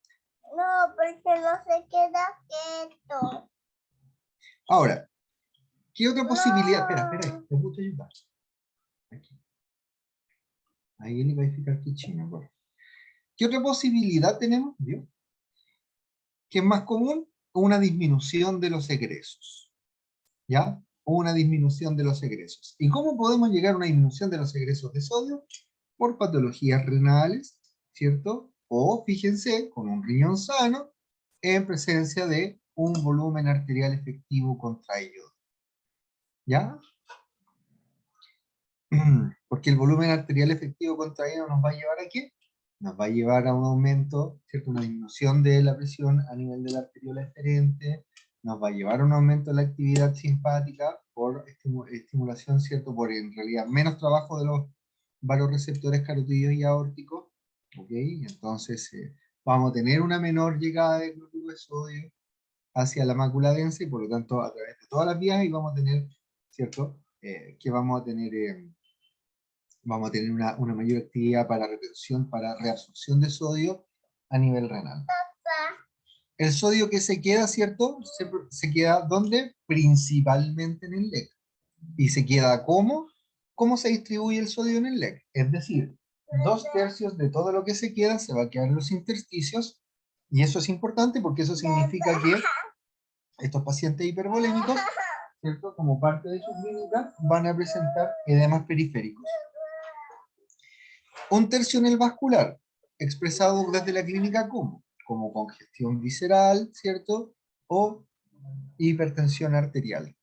porque no se queda quieto. Ahora, ¿qué otra posibilidad? Espera, te puedo ayudar. Aquí. Ahí le voy a fijar tu chino, por favor. ¿Qué otra posibilidad tenemos? ¿Vio? ¿Qué es más común? Una disminución de los egresos. ¿Ya? o una disminución de los egresos. ¿Y cómo podemos llegar a una disminución de los egresos de sodio? Por patologías renales, ¿cierto? O, fíjense, con un riñón sano, en presencia de un volumen arterial efectivo contraído. ¿Ya? Porque el volumen arterial efectivo contraído nos va a llevar a ¿qué? Nos va a llevar a un aumento, ¿cierto? Una disminución de la presión a nivel de la arteriola eferente, nos va a llevar a un aumento de la actividad simpática por estimulación, ¿cierto? Por en realidad menos trabajo de los vasoreceptores carotídeos y aórticos, ¿ok? Entonces vamos a tener una menor llegada de cloruro de sodio hacia la mácula densa y por lo tanto a través de todas las vías y vamos a tener, ¿cierto? Que vamos a tener una mayor actividad para retención, para reabsorción de sodio a nivel renal. El sodio que se queda, ¿cierto? Se queda ¿dónde? Principalmente en el LEC. ¿Y se queda cómo? ¿Cómo se distribuye el sodio en el LEC? Es decir, 2/3 de todo lo que se queda se va a quedar en los intersticios, y eso es importante porque eso significa que estos pacientes hipervolémicos, ¿cierto? Como parte de su clínica, van a presentar edemas periféricos. 1/3 en el vascular, expresado desde la clínica como congestión visceral, ¿cierto? O hipertensión arterial.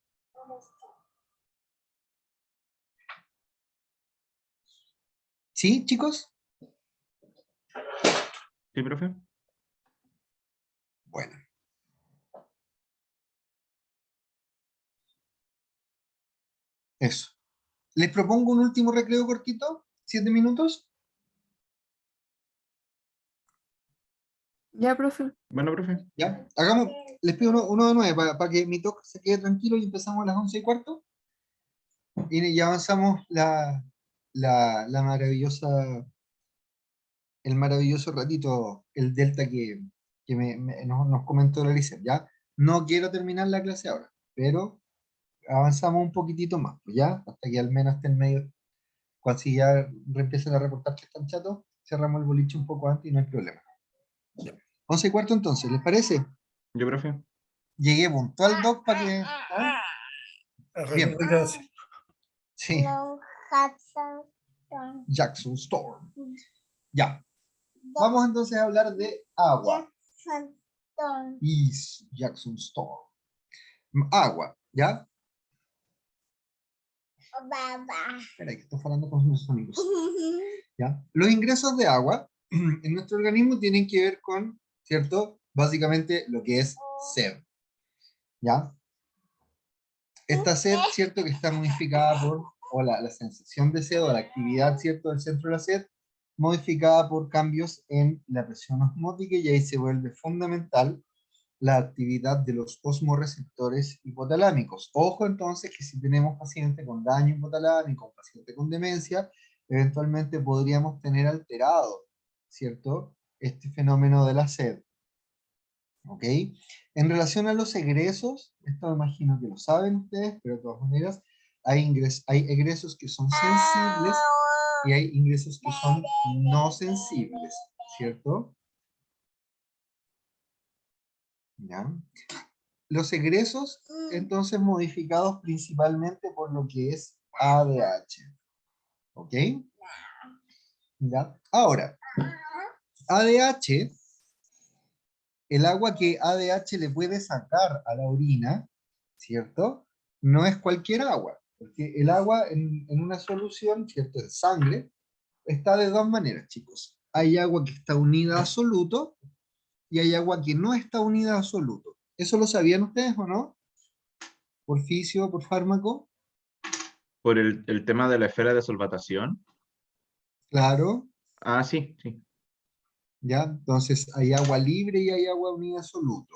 ¿Sí, chicos? ¿Sí, profe? Bueno. Eso. Les propongo un último recreo cortito, 7 minutos. Ya, profe. Bueno, profe. ¿Ya? Hagamos, les pido uno de 9 para que mi talk se quede tranquilo y empezamos a las 11:15. Y ya avanzamos la maravillosa, el maravilloso ratito, el delta que nos comentó la Alicia, ¿ya? No quiero terminar la clase ahora, pero avanzamos un poquitito más, pues, ¿ya? Hasta que al menos esté en medio, cuando si ya empiecen a reportar que están chatos, cerramos el boliche un poco antes y no hay problema. Ya. 11:15 entonces, ¿les parece? Yo, profe. Llegué puntual, Doc, para que... ¿ah? Bien. Sí, No, Hudson. Jackson Storm. Ya. Vamos entonces a hablar de agua. Jackson. Jackson Storm. Agua, ¿ya? Baba. Espera, que estoy hablando con sus amigos. ¿Ya? Los ingresos de agua en nuestro organismo tienen que ver con, ¿cierto? Básicamente lo que es sed. ¿Ya? Esta sed, ¿cierto? Que está modificada o la sensación de sed, o la actividad, ¿cierto? Del centro de la sed, modificada por cambios en la presión osmótica, y ahí se vuelve fundamental la actividad de los osmoreceptores hipotalámicos. Ojo entonces que si tenemos paciente con daño hipotalámico, paciente con demencia, eventualmente podríamos tener alterado, ¿cierto? Este fenómeno de la sed. ¿Ok? En relación a los egresos, esto me imagino que lo saben ustedes, pero de todas maneras, hay egresos que son sensibles y hay ingresos que son no sensibles, ¿cierto? ¿Ya? Los egresos, entonces, modificados principalmente por lo que es ADH. ¿Ok? ¿Ya? Ahora, ADH, el agua que ADH le puede sacar a la orina, ¿cierto? No es cualquier agua, porque el agua en una solución, ¿cierto? En sangre, está de dos maneras, chicos. Hay agua que está unida a soluto y hay agua que no está unida a soluto. ¿Eso lo sabían ustedes o no? ¿Por fisio, por fármaco? Por el tema de la esfera de solvatación. Claro. Ah, sí, sí. ¿Ya? Entonces hay agua libre y hay agua unida a soluto.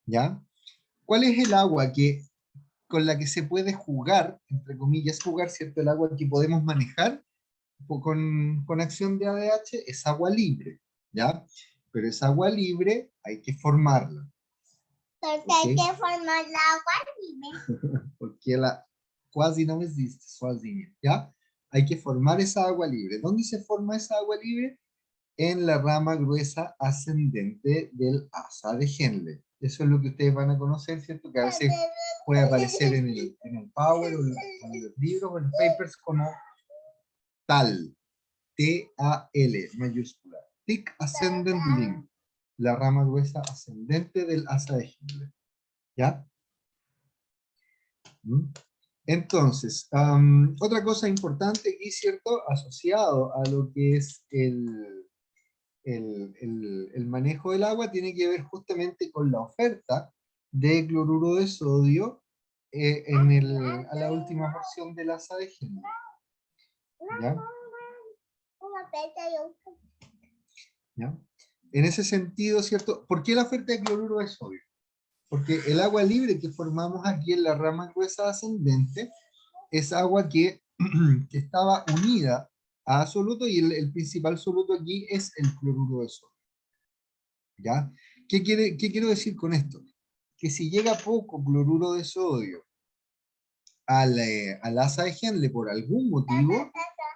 ¿Ya? ¿Cuál es el agua con la que se puede jugar, entre comillas, jugar, ¿cierto? El agua que podemos manejar con acción de ADH es agua libre, ¿ya? Pero esa agua libre hay que formarla. Porque hay que formar la agua libre. Porque quasi no existe sozinha, ¿ya? Hay que formar esa agua libre. ¿Dónde se forma esa agua libre? en la rama gruesa ascendente del asa de Henle. Eso es lo que ustedes van a conocer, ¿cierto? Que a veces puede aparecer en el Power o en los libros o en los papers como TAL, T-A-L, mayúscula. Thick Ascendant Limb, la rama gruesa ascendente del asa de Henle. ¿Ya? Entonces, otra cosa importante aquí, ¿cierto? Asociado a lo que es el manejo del agua, tiene que ver justamente con la oferta de cloruro de sodio a la última porción del asa de Henle. ¿Ya? ¿Ya? En ese sentido, ¿cierto? ¿Por qué la oferta de cloruro de sodio? Porque el agua libre que formamos aquí en la rama gruesa ascendente es agua que, que estaba unida a soluto, y el principal soluto aquí es el cloruro de sodio. ¿Ya? ¿Qué quiero decir con esto? Que si llega poco cloruro de sodio al asa de Henle por algún motivo,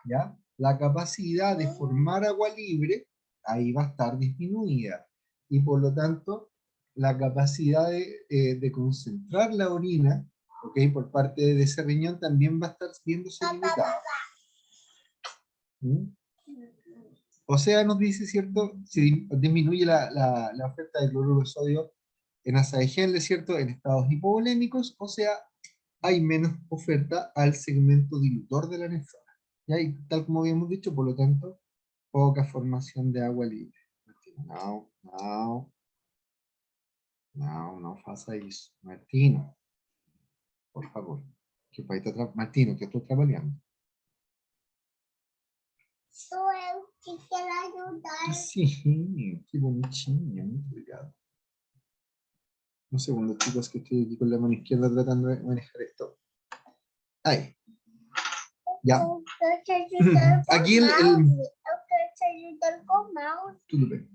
¿ya? La capacidad de formar agua libre ahí va a estar disminuida, y por lo tanto la capacidad de concentrar la orina, ¿ok?, por parte de ese riñón también va a estar viéndose limitada. ¿Mm? O sea, nos dice, ¿cierto? Si disminuye la oferta de cloruro de sodio en asa de Henle, ¿cierto?, en estados hipovolémicos, o sea, hay menos oferta al segmento dilutor de la nefrona. Y tal como habíamos dicho, por lo tanto, poca formación de agua libre. No faça isso. Martino, por favor. Que o pai está Martino, que eu estou trabalhando. Sou eu que quero ajudar. Sim, que bonitinho, muito obrigado. Un segundo, chicos, que estoy aquí con la mano izquierda tratando de manejar esto. Ahí. Ya. Eu quero te ajudar com Aquí mouse. Eu quero te ajudar com mouse. Todo bien.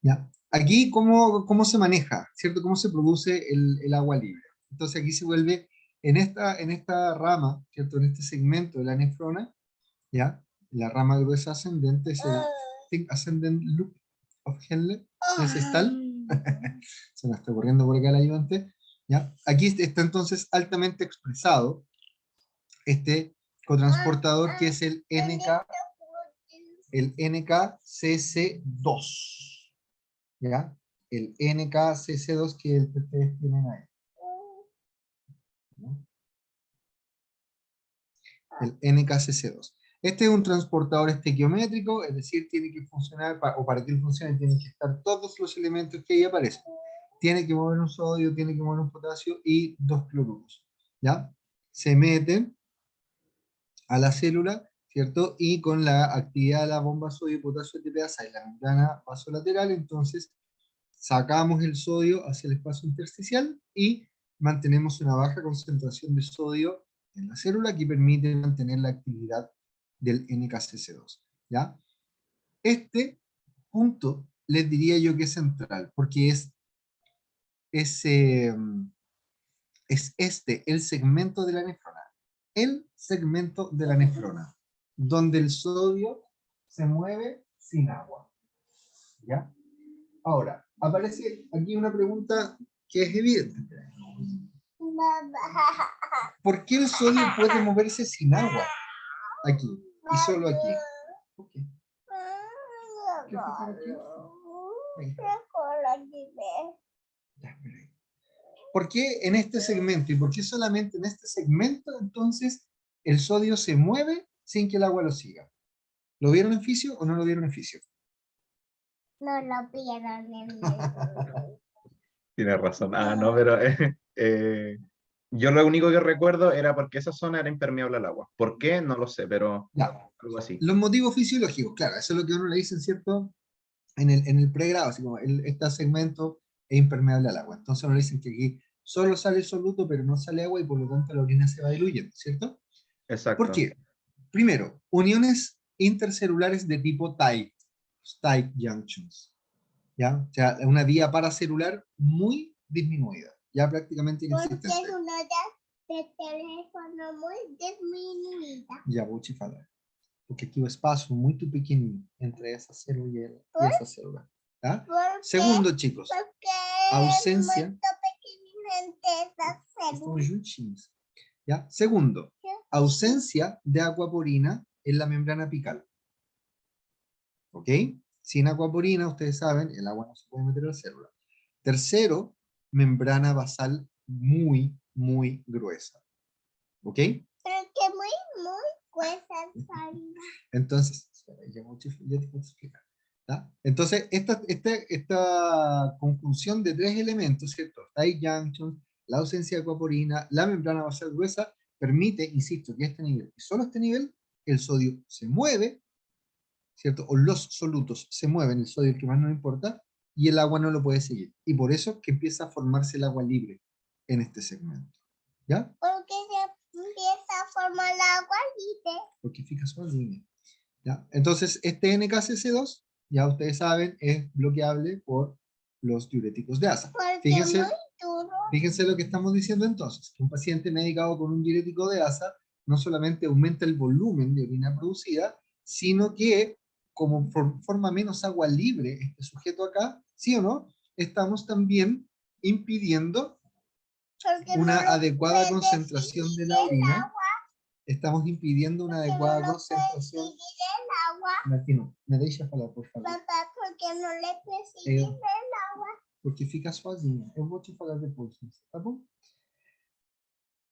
Ya. Aquí, ¿cómo se maneja? ¿Cierto? ¿Cómo se produce el agua libre? Entonces aquí se vuelve, en esta rama, ¿cierto? En este segmento de la nefrona, ¿ya? La rama gruesa ascendente es el Thick Ascendant Loop of Henle. ¿Es tal? Se me está ocurriendo por acá el ayudante. ¿Ya? Aquí está entonces altamente expresado este cotransportador, que es el NKCC2. ¿Ya? El NKCC2 que ustedes tienen ahí. ¿No? El NKCC2. Este es un transportador estequiométrico, es decir, tiene que funcionar, o para que él funcione, tienen que estar todos los elementos que ahí aparecen. Tiene que mover un sodio, tiene que mover un potasio y 2 cloruros. ¿Ya? Se meten a la célula, ¿cierto? Y con la actividad de la bomba sodio-potasio ATPasa y la membrana vasolateral, entonces sacamos el sodio hacia el espacio intersticial y mantenemos una baja concentración de sodio en la célula, que permite mantener la actividad del NKCC2. ¿Ya? Este punto les diría yo que es central, porque es el segmento de la nefrona. El segmento de la nefrona, donde el sodio se mueve sin agua. ¿Ya? Ahora, aparece aquí una pregunta que es evidente. ¿Por qué el sodio puede moverse sin agua? Aquí, y solo aquí. Okay. ¿Qué pasa aquí? Ya, espera ahí. ¿Por qué en este segmento? ¿Y por qué solamente en este segmento entonces el sodio se mueve sin que el agua lo siga? ¿Lo vieron en fisio o no lo vieron en fisio? No lo vieron en mi. Tienes razón. No, pero yo lo único que recuerdo era porque esa zona era impermeable al agua. ¿Por qué? No lo sé, pero Ya. algo así. Los motivos fisiológicos, claro, eso es lo que uno le dicen, ¿cierto? En el pregrado, así como este segmento es impermeable al agua. Entonces uno le dicen que aquí solo sale soluto, pero no sale agua, y por lo tanto la orina se va diluyendo, ¿cierto? Exacto. ¿Por qué? Primero, uniones intercelulares de tipo tight junctions. ¿Ya? O sea, una vía paracelular muy disminuida, ya prácticamente Porque inexistente. es una de teléfono muy disminuida. Ya, voy a chiflar. porque aquí hay un espacio muy pequeño entre esa célula y esa célula. ¿Ya? ¿Por qué? Segundo, chicos, Porque ausencia. muy pequeñamente esa Estamos célula. juntinhos. ¿Ya? Segundo, ausencia de aquaporina en la membrana apical. ¿Ok? Sin aquaporina, ustedes saben, el agua no se puede meter a la célula. Tercero, membrana basal muy, muy gruesa. ¿Ok? Pero que muy gruesa salida. Entonces, espera, ya te puedo explicar. ¿Ya? Entonces, esta conjunción de tres elementos, ¿cierto? Tight junction, la ausencia de aquaporina, la membrana basal gruesa, permite, insisto, que a este nivel, y solo a este nivel, el sodio se mueve, ¿cierto? O los solutos se mueven, el sodio es el que más nos importa, y el agua no lo puede seguir. Y por eso que empieza a formarse el agua libre en este segmento. ¿Ya? Porque se empieza a formar el agua libre. Porque fica sozinha. ¿Ya? Entonces, este NKCC2, ya ustedes saben, es bloqueable por los diuréticos de asa. Porque Fíjense, muy duro. fíjense lo que estamos diciendo entonces, que un paciente medicado con un diurético de asa no solamente aumenta el volumen de orina producida, sino que como forma menos agua libre este sujeto acá, ¿sí o no? Estamos también impidiendo Porque una no lo adecuada puede concentración de la dividir el orina. agua. Estamos impidiendo una Porque adecuada no lo puede concentración. dividir el agua. Martino, me deixa falar, por favor. Papá, porque no le puede dividir el agua. Porque fica sozinha. Eu vou te falar depois, tá bom?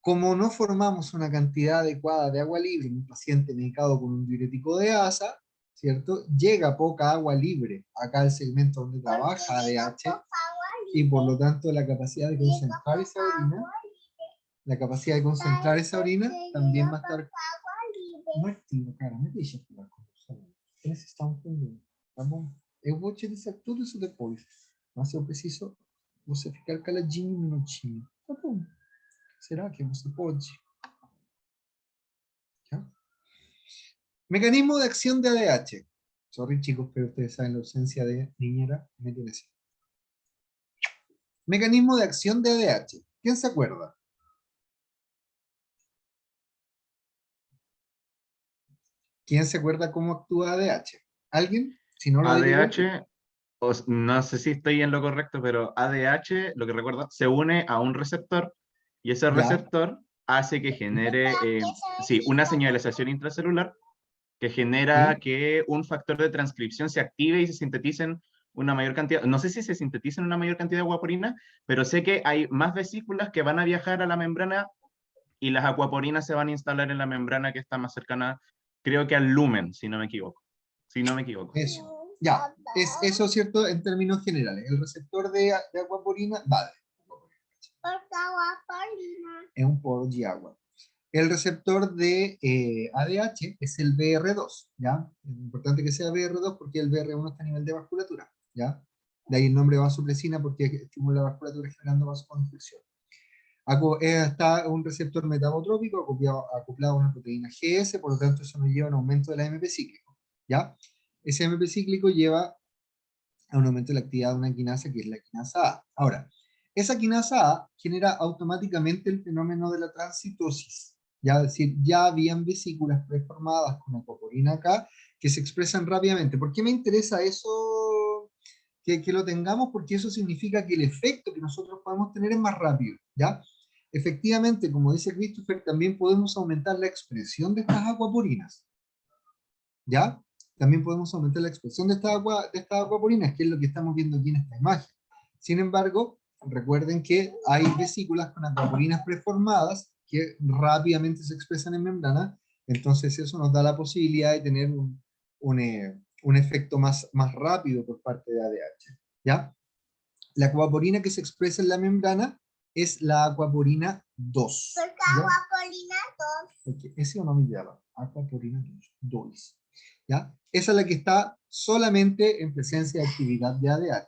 Como no formamos una cantidad adecuada de agua libre en un paciente medicado con un diurético de asa, ¿cierto? Llega poca agua libre acá al segmento donde trabaja Porque llega ADH, poca agua y por libre. lo tanto la capacidad de concentrar esa orina, la capacidad de concentrar esa orina también va a estar... Agua libre. Martino, cara, me deixa falar com você. Eles estão entendendo, tá bom? Eu vou te dizer tudo isso depois, mas eu preciso você ficar caladinho um minutinho, tá bom? Será que você pode? ¿Ya? Mecanismo de acción de ADH. Sorry chicos, pero ustedes saben la ausencia de niñera me tiene así. Mecanismo de acción de ADH. ¿Quién se acuerda? ¿Quién se acuerda cómo actúa ADH? ¿Alguien? Si no lo digo, ADH, no sé si estoy en lo correcto, pero ADH, lo que recuerdo, se une a un receptor y ese Ya. receptor hace que genere sí, una señalización intracelular que genera ¿Sí? que un factor de transcripción se active y se sinteticen una mayor cantidad, no sé si se sintetizan una mayor cantidad de acuaporina, pero sé que hay más vesículas que van a viajar a la membrana y las acuaporinas se van a instalar en la membrana que está más cercana, creo que al lumen, si no me equivoco. Si no me equivoco. Eso. Ya, es eso cierto en términos generales. El receptor de acuaporina, vale, Porque agua polina. es un poro de agua. El receptor de ADH es el BR2, ¿ya? Es importante que sea BR2 porque el BR1 está a nivel de vasculatura, ¿ya? De ahí el nombre vasopresina porque estimula la vasculatura generando vasoconstricción. Está un receptor metabotrópico acoplado a una proteína GS, por lo tanto eso nos lleva a un aumento del AMP cíclico, ¿ya? Ese AMP cíclico lleva a un aumento de la actividad de una quinasa que es la quinasa A. Ahora, esa quinasa A genera automáticamente el fenómeno de la transcitosis, ya, es decir, ya habían vesículas preformadas con acuaporina acá que se expresan rápidamente. ¿Por qué me interesa eso? Que lo tengamos, porque eso significa que el efecto que nosotros podemos tener es más rápido, ¿ya? Efectivamente, como dice Christopher, también podemos aumentar la expresión de estas acuaporinas, ¿ya? También podemos aumentar la expresión de estas acuaporinas, que es lo que estamos viendo aquí en esta imagen. Sin embargo, recuerden que hay vesículas con acuaporinas preformadas que rápidamente se expresan en membrana, entonces eso nos da la posibilidad de tener un efecto más rápido por parte de ADH, ¿ya? La acuaporina que se expresa en la membrana es la acuaporina 2. Porque ¿ya? agua polina 2. Porque ese es el nombre de la acuaporina 2. ¿Ya? Esa es la que está solamente en presencia de actividad de ADH.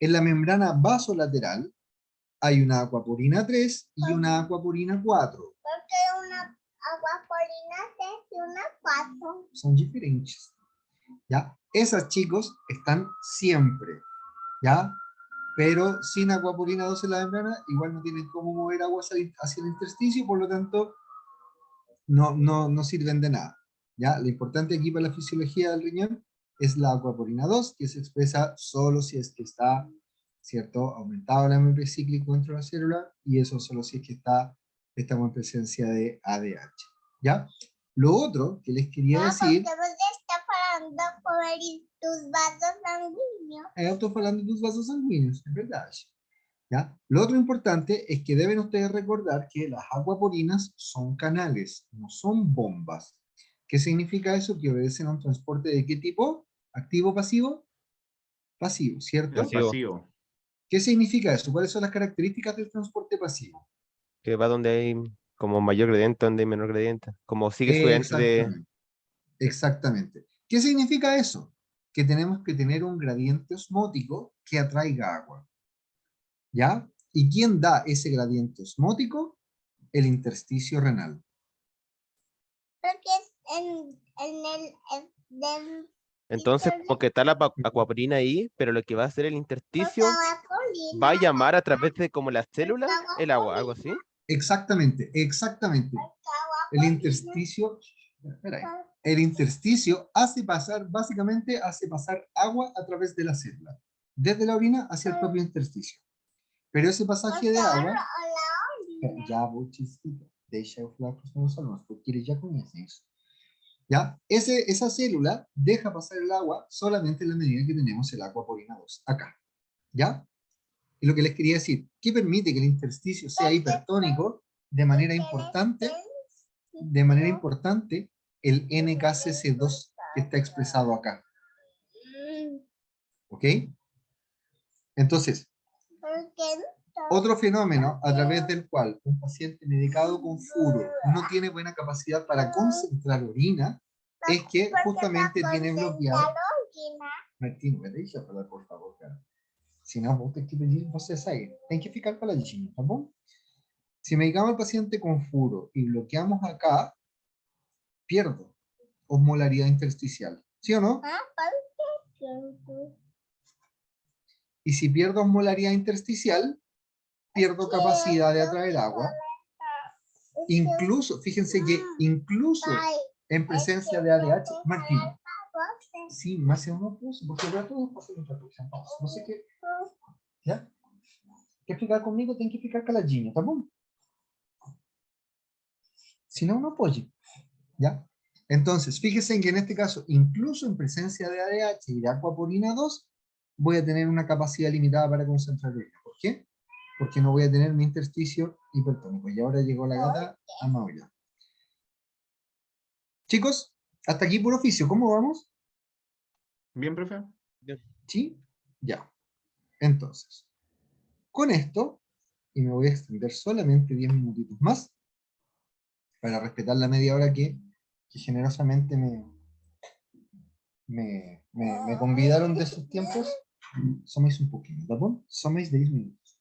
En la membrana vasolateral hay una acuaporina 3 y una acuaporina 4. Porque una agua polina 3 y una 4. Son diferentes. ¿Ya? Esas, chicos, están siempre. ¿Ya? Pero sin acuaporina 2 en la membrana, igual no tienen cómo mover agua hacia el intersticio, por lo tanto, no sirven de nada. ¿Ya? Lo importante aquí para la fisiología del riñón es la aquaporina 2, que se expresa solo si es que está, ¿cierto?, aumentado el AMP cíclico dentro de la célula, y eso solo si es que estamos en presencia de ADH. ¿Ya? Lo otro que les quería decir... ¿Por qué me está parando por tus vasos sanguíneos? Estoy hablando de tus vasos sanguíneos, es verdad. ¿Ya? Lo otro importante es que deben ustedes recordar que las aquaporinas son canales, no son bombas. ¿Qué significa eso? Que obedecen a un transporte ¿de qué tipo? ¿Activo o pasivo? Pasivo, ¿cierto? Pasivo. Pasivo. ¿Qué significa eso? ¿Cuáles son las características del transporte pasivo? Que va donde hay como mayor gradiente, donde hay menor gradiente. Como sigue su gradiente de... Exactamente. Exactamente. ¿Qué significa eso? Que tenemos que tener un gradiente osmótico que atraiga agua. ¿Ya? ¿Y quién da ese gradiente osmótico? El intersticio renal. Porque es del Entonces, porque está la aquaporina ahí, pero lo que va a hacer el intersticio va a llamar a través de como las células el agua, algo así. Exactamente, exactamente. El intersticio, espera ahí. El intersticio hace pasar, básicamente hace pasar agua a través de la célula, desde la orina hacia el propio intersticio. Pero ese pasaje de agua, ya voy chispita, deixa eu falar para os meus alunos, porque eles ya conocen eso. ¿Ya? Esa célula deja pasar el agua solamente en la medida que tenemos el aquaporina 2, acá. ¿Ya? Y lo que les quería decir, ¿qué permite que el intersticio sea hipertónico? De manera importante, el NKCC2 que está expresado acá. ¿Ok? Entonces, otro fenómeno a través del cual un paciente medicado con furo no tiene buena capacidad para concentrar orina es que justamente tiene bloqueado... Martín, me deja hablar, por favor, cara. Se não, vou ter que pedir você sair. Tem que ficar caladinho, tá bom? Si medicamos al paciente con furo y bloqueamos acá, pierdo osmolaridad intersticial. ¿Sí o no? Y si pierdo osmolaridad intersticial, pierdo capacidad de atraer agua. Incluso, fíjense que incluso en presencia de ADH, Martín, sí, más se uno puso, porque ahora todos pasan otra cosa. No sé qué. ¿Ya? ¿Quer ficar conmigo? Tem que ficar caladinho, tá bom? Si no, no puede. ¿Ya? Entonces, fíjense en que en este caso, incluso en presencia de ADH y de aquaporina 2, voy a tener una capacidad limitada para concentrar orina. ¿Por qué? Porque no voy a tener mi intersticio hipertónico. Y ahora llegó la gata a Maula. Chicos, hasta aquí por oficio. ¿Cómo vamos? Bien, profe. ¿Sí? Ya. Entonces, con esto, y me voy a extender solamente 10 minutitos más, para respetar la media hora que generosamente me convidaron de sus tiempos. Soméis un poquito, ¿tá bom? Soméis 10 minutos.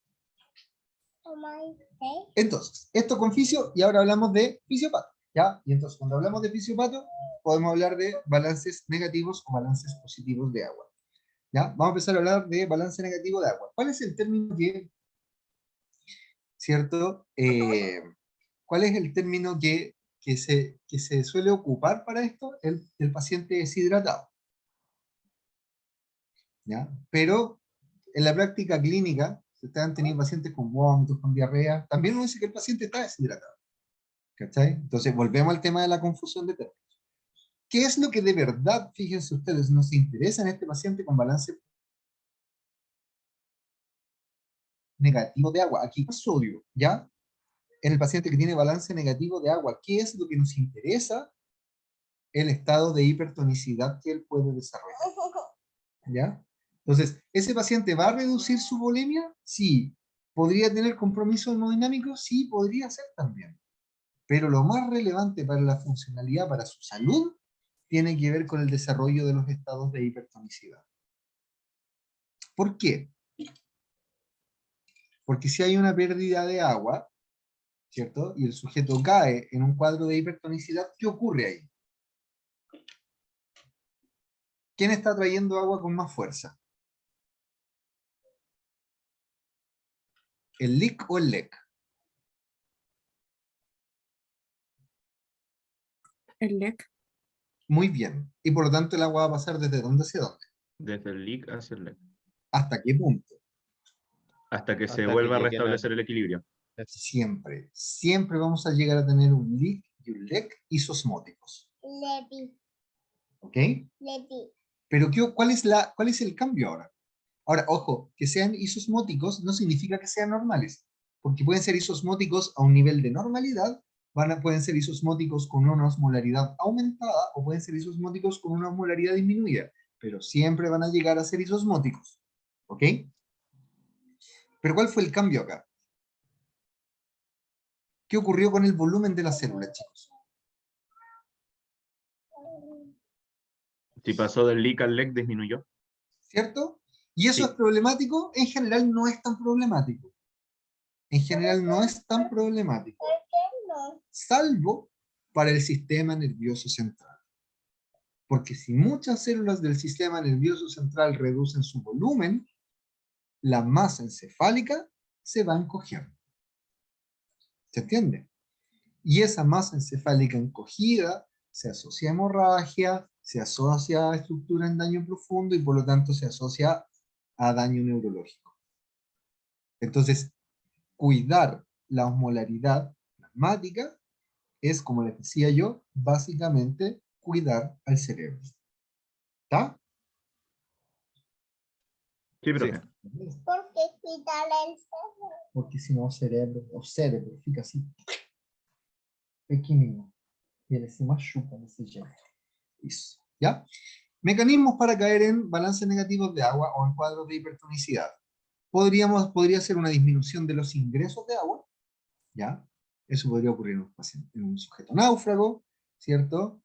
Entonces, esto con fisio, y ahora hablamos de fisiopato, ¿ya? Y entonces, cuando hablamos de fisiopato, podemos hablar de balances negativos o balances positivos de agua, ¿ya? Vamos a empezar a hablar de balance negativo de agua. ¿Cuál es el término que, cierto? ¿Cuál es el término que se suele ocupar para esto? El paciente deshidratado, ¿ya? Pero en la práctica clínica, si ustedes han tenido pacientes con vómitos, con diarrea, también uno dice que el paciente está deshidratado. ¿Cachai? Entonces, volvemos al tema de la confusión de términos. ¿Qué es lo que de verdad, fíjense ustedes, nos interesa en este paciente con balance negativo de agua? Aquí sodio, ¿ya? En el paciente que tiene balance negativo de agua, ¿qué es lo que nos interesa? El estado de hipertonicidad que él puede desarrollar, ¿ya? Entonces, ¿ese paciente va a reducir su volemia? Sí. ¿Podría tener compromiso hemodinámico? Sí, podría ser también. Pero lo más relevante para la funcionalidad, para su salud, tiene que ver con el desarrollo de los estados de hipertonicidad. ¿Por qué? Porque si hay una pérdida de agua, ¿cierto? Y el sujeto cae en un cuadro de hipertonicidad, ¿qué ocurre ahí? ¿Quién está trayendo agua con más fuerza? ¿El LIC o el LEC? El LEC. Muy bien. Y por lo tanto el agua va a pasar desde dónde hacia dónde. Desde el leak hacia el leg. ¿Hasta qué punto? Hasta que se Hasta que vuelva a lleguen al- restablecer el equilibrio. Siempre, siempre vamos a llegar a tener un leak y un leg isosmóticos. Leti, ¿Ok? Leti. Pero ¿cuál es el cambio ahora? Ahora, ojo, que sean isosmóticos no significa que sean normales, porque pueden ser isosmóticos a un nivel de normalidad, pueden ser isosmóticos con una osmolaridad aumentada o pueden ser isosmóticos con una osmolaridad disminuida, pero siempre van a llegar a ser isosmóticos. ¿Ok? Pero ¿cuál fue el cambio acá? ¿Qué ocurrió con el volumen de las células, chicos? Si pasó del leak al leg, disminuyó. ¿Cierto? Y eso Sí. es problemático, en general no es tan problemático. En general no es tan problemático, ¿Por qué no? salvo para el sistema nervioso central. Porque si muchas células del sistema nervioso central reducen su volumen, la masa encefálica se va a encoger. ¿Se entiende? Y esa masa encefálica encogida se asocia a hemorragia, se asocia a estructura en daño profundo y por lo tanto se asocia a daño neurológico. Entonces, cuidar la osmolaridad plasmática es, como les decía yo, básicamente cuidar al cerebro. ¿Está? Sí, Sí. profe. ¿Por qué quitar el cerebro? Porque si no, cerebro, fica así, pequeño. Y ele se machuca desse jeito. Isso. ¿Ya? Mecanismos para caer en balances negativos de agua o en cuadros de hipertonicidad. Podría ser una disminución de los ingresos de agua, ¿ya? Eso podría ocurrir en un sujeto náufrago, ¿cierto?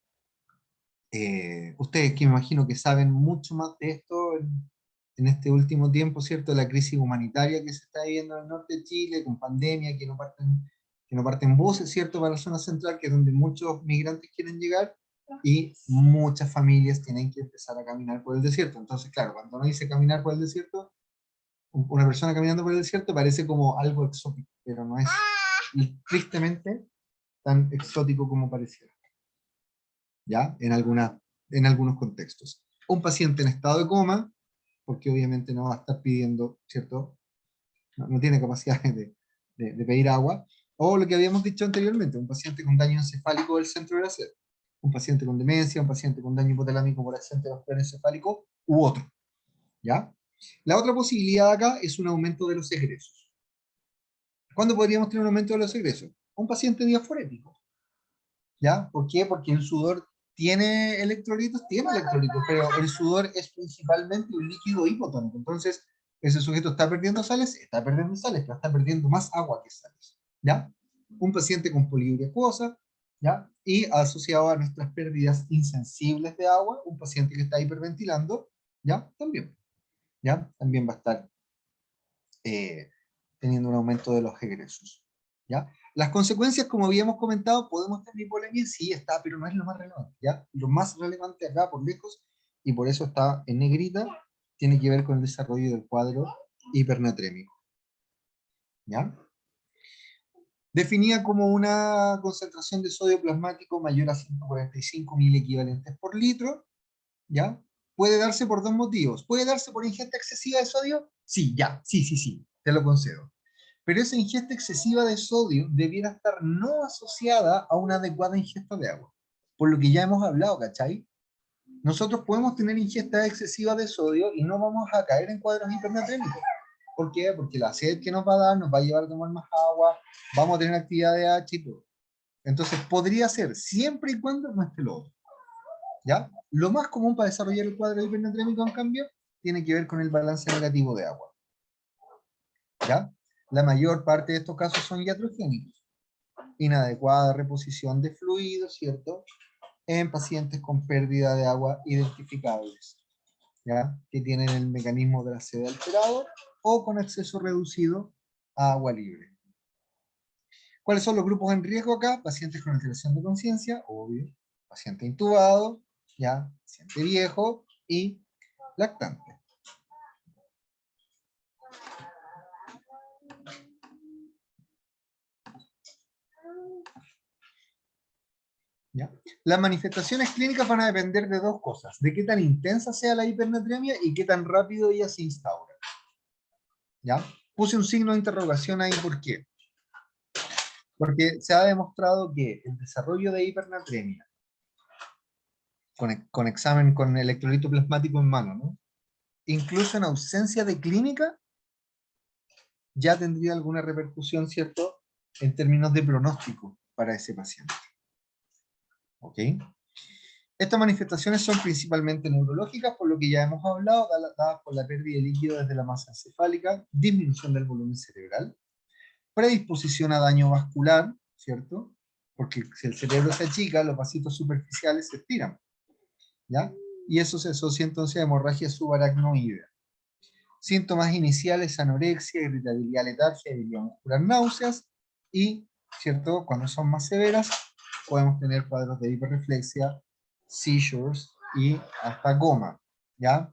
Ustedes que me imagino que saben mucho más de esto en este último tiempo, ¿cierto? La crisis humanitaria que se está viviendo en el norte de Chile, con pandemia, que no parten buses, ¿cierto? Para la zona central, que es donde muchos migrantes quieren llegar, y muchas familias tienen que empezar a caminar por el desierto. Entonces, claro, cuando uno dice caminar por el desierto, una persona caminando por el desierto parece como algo exótico, pero no es tristemente tan exótico como pareciera. ¿Ya? En algunos contextos. Un paciente en estado de coma, porque obviamente no va a estar pidiendo, ¿cierto? No tiene capacidad de pedir agua, o lo que habíamos dicho anteriormente, un paciente con daño encefálico del centro de la sed, un paciente con demencia, un paciente con daño hipotalámico por accidente vascular encefálico, u otro, ¿ya? La otra posibilidad acá es un aumento de los egresos. ¿Cuándo podríamos tener un aumento de los egresos? Un paciente diaforético, ¿ya? ¿Por qué? Porque el sudor tiene electrolitos, pero el sudor es principalmente un líquido hipotónico. Entonces, ese sujeto está perdiendo sales, pero está perdiendo más agua que sales, ¿ya? Un paciente con poliuria acuosa, ¿ya? Y asociado a nuestras pérdidas insensibles de agua, un paciente que está hiperventilando, ¿ya? ¿Ya? También va a estar teniendo un aumento de los egresos, ¿ya? Las consecuencias, como habíamos comentado, podemos tener hipolemia, sí está, pero no es lo más relevante, ¿ya? Lo más relevante acá, por lejos, y por eso está en negrita, tiene que ver con el desarrollo del cuadro hipernatrémico, ¿ya? Definida como una concentración de sodio plasmático mayor a 145 mil equivalentes por litro, ¿ya? Puede darse por dos motivos. ¿Puede darse por ingesta excesiva de sodio? Sí, ya, sí, te lo concedo. Pero esa ingesta excesiva de sodio debiera estar no asociada a una adecuada ingesta de agua. Por lo que ya hemos hablado, ¿cachai? Nosotros podemos tener ingesta excesiva de sodio y no vamos a caer en cuadros hipernatrémicos. ¿Por qué? Porque la sed que nos va a dar nos va a llevar a tomar más agua, vamos a tener actividad de H y todo. Entonces podría ser, siempre y cuando no esté lo otro. ¿Ya? Lo más común para desarrollar el cuadro hipernatrémico, en cambio, tiene que ver con el balance negativo de agua. ¿Ya? La mayor parte de estos casos son iatrogénicos. Inadecuada reposición de fluidos, ¿cierto? En pacientes con pérdida de agua identificables, ¿ya? Que tienen el mecanismo de la sed alterado o con acceso reducido a agua libre. ¿Cuáles son los grupos en riesgo acá? Pacientes con alteración de conciencia, obvio. Paciente intubado, ¿ya? Paciente viejo y lactante. ¿Ya? Las manifestaciones clínicas van a depender de dos cosas, de qué tan intensa sea la hipernatremia y qué tan rápido ella se instaura. ¿Ya? Puse un signo de interrogación ahí, ¿por qué? Porque se ha demostrado que el desarrollo de hipernatremia, con examen con electrolito plasmático en mano, ¿no? Incluso en ausencia de clínica, ya tendría alguna repercusión, ¿cierto?, en términos de pronóstico para ese paciente. ¿Ok? Estas manifestaciones son principalmente neurológicas, por lo que ya hemos hablado, dadas por la pérdida de líquido desde la masa encefálica, disminución del volumen cerebral, predisposición a daño vascular, ¿cierto? Porque si el cerebro se achica, los vasitos superficiales se estiran, ¿ya? Y eso se asocia entonces a hemorragia subaracnoidea. Síntomas iniciales: anorexia, irritabilidad, letargia, debilidad muscular, náuseas, y, ¿cierto?, cuando son más severas, podemos tener cuadros de hiperreflexia, seizures y hasta coma, ¿ya?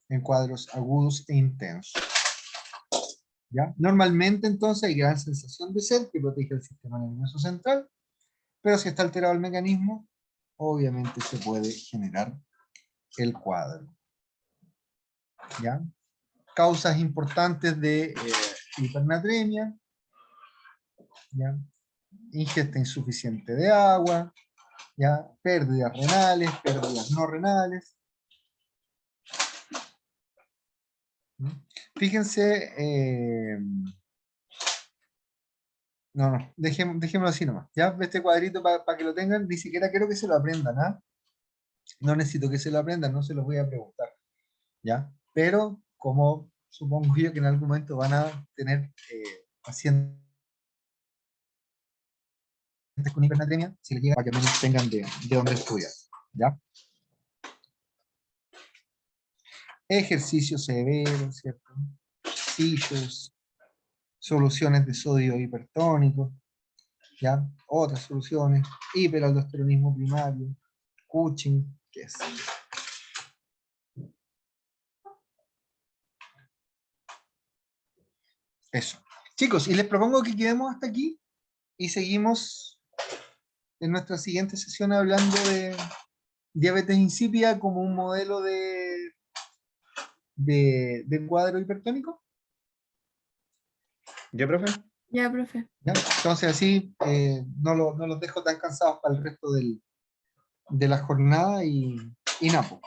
En cuadros agudos e intensos. ¿Ya? Normalmente entonces hay gran sensación de sed que protege el sistema nervioso central, pero si está alterado el mecanismo, obviamente se puede generar el cuadro. ¿Ya? Causas importantes de hipernatremia, ¿ya? Ingesta insuficiente de agua, ¿ya? Pérdidas renales, pérdidas no renales. ¿Mm? Fíjense, no, dejémoslo así nomás. ¿Ya? Este cuadrito para que lo tengan, ni siquiera quiero que se lo aprendan, ¿ah? No necesito que se lo aprendan, no se los voy a preguntar, ¿ya? Pero, como supongo yo que en algún momento van a tener pacientes con hipernatremia, si les llega, para que menos tengan de dónde estudiar, ¿ya? Ejercicios severos, ¿cierto? Seizures, soluciones de sodio hipertónico, ¿ya? Otras soluciones, hiperaldosteronismo primario, Cushing, ¿qué es? Eso. Chicos, y les propongo que quedemos hasta aquí y seguimos en nuestra siguiente sesión hablando de diabetes insípida como un modelo de cuadro hipertónico. ¿Ya, profe? Ya, profe. ¿Ya? Entonces así no los dejo tan cansados para el resto de la jornada y nada, pues.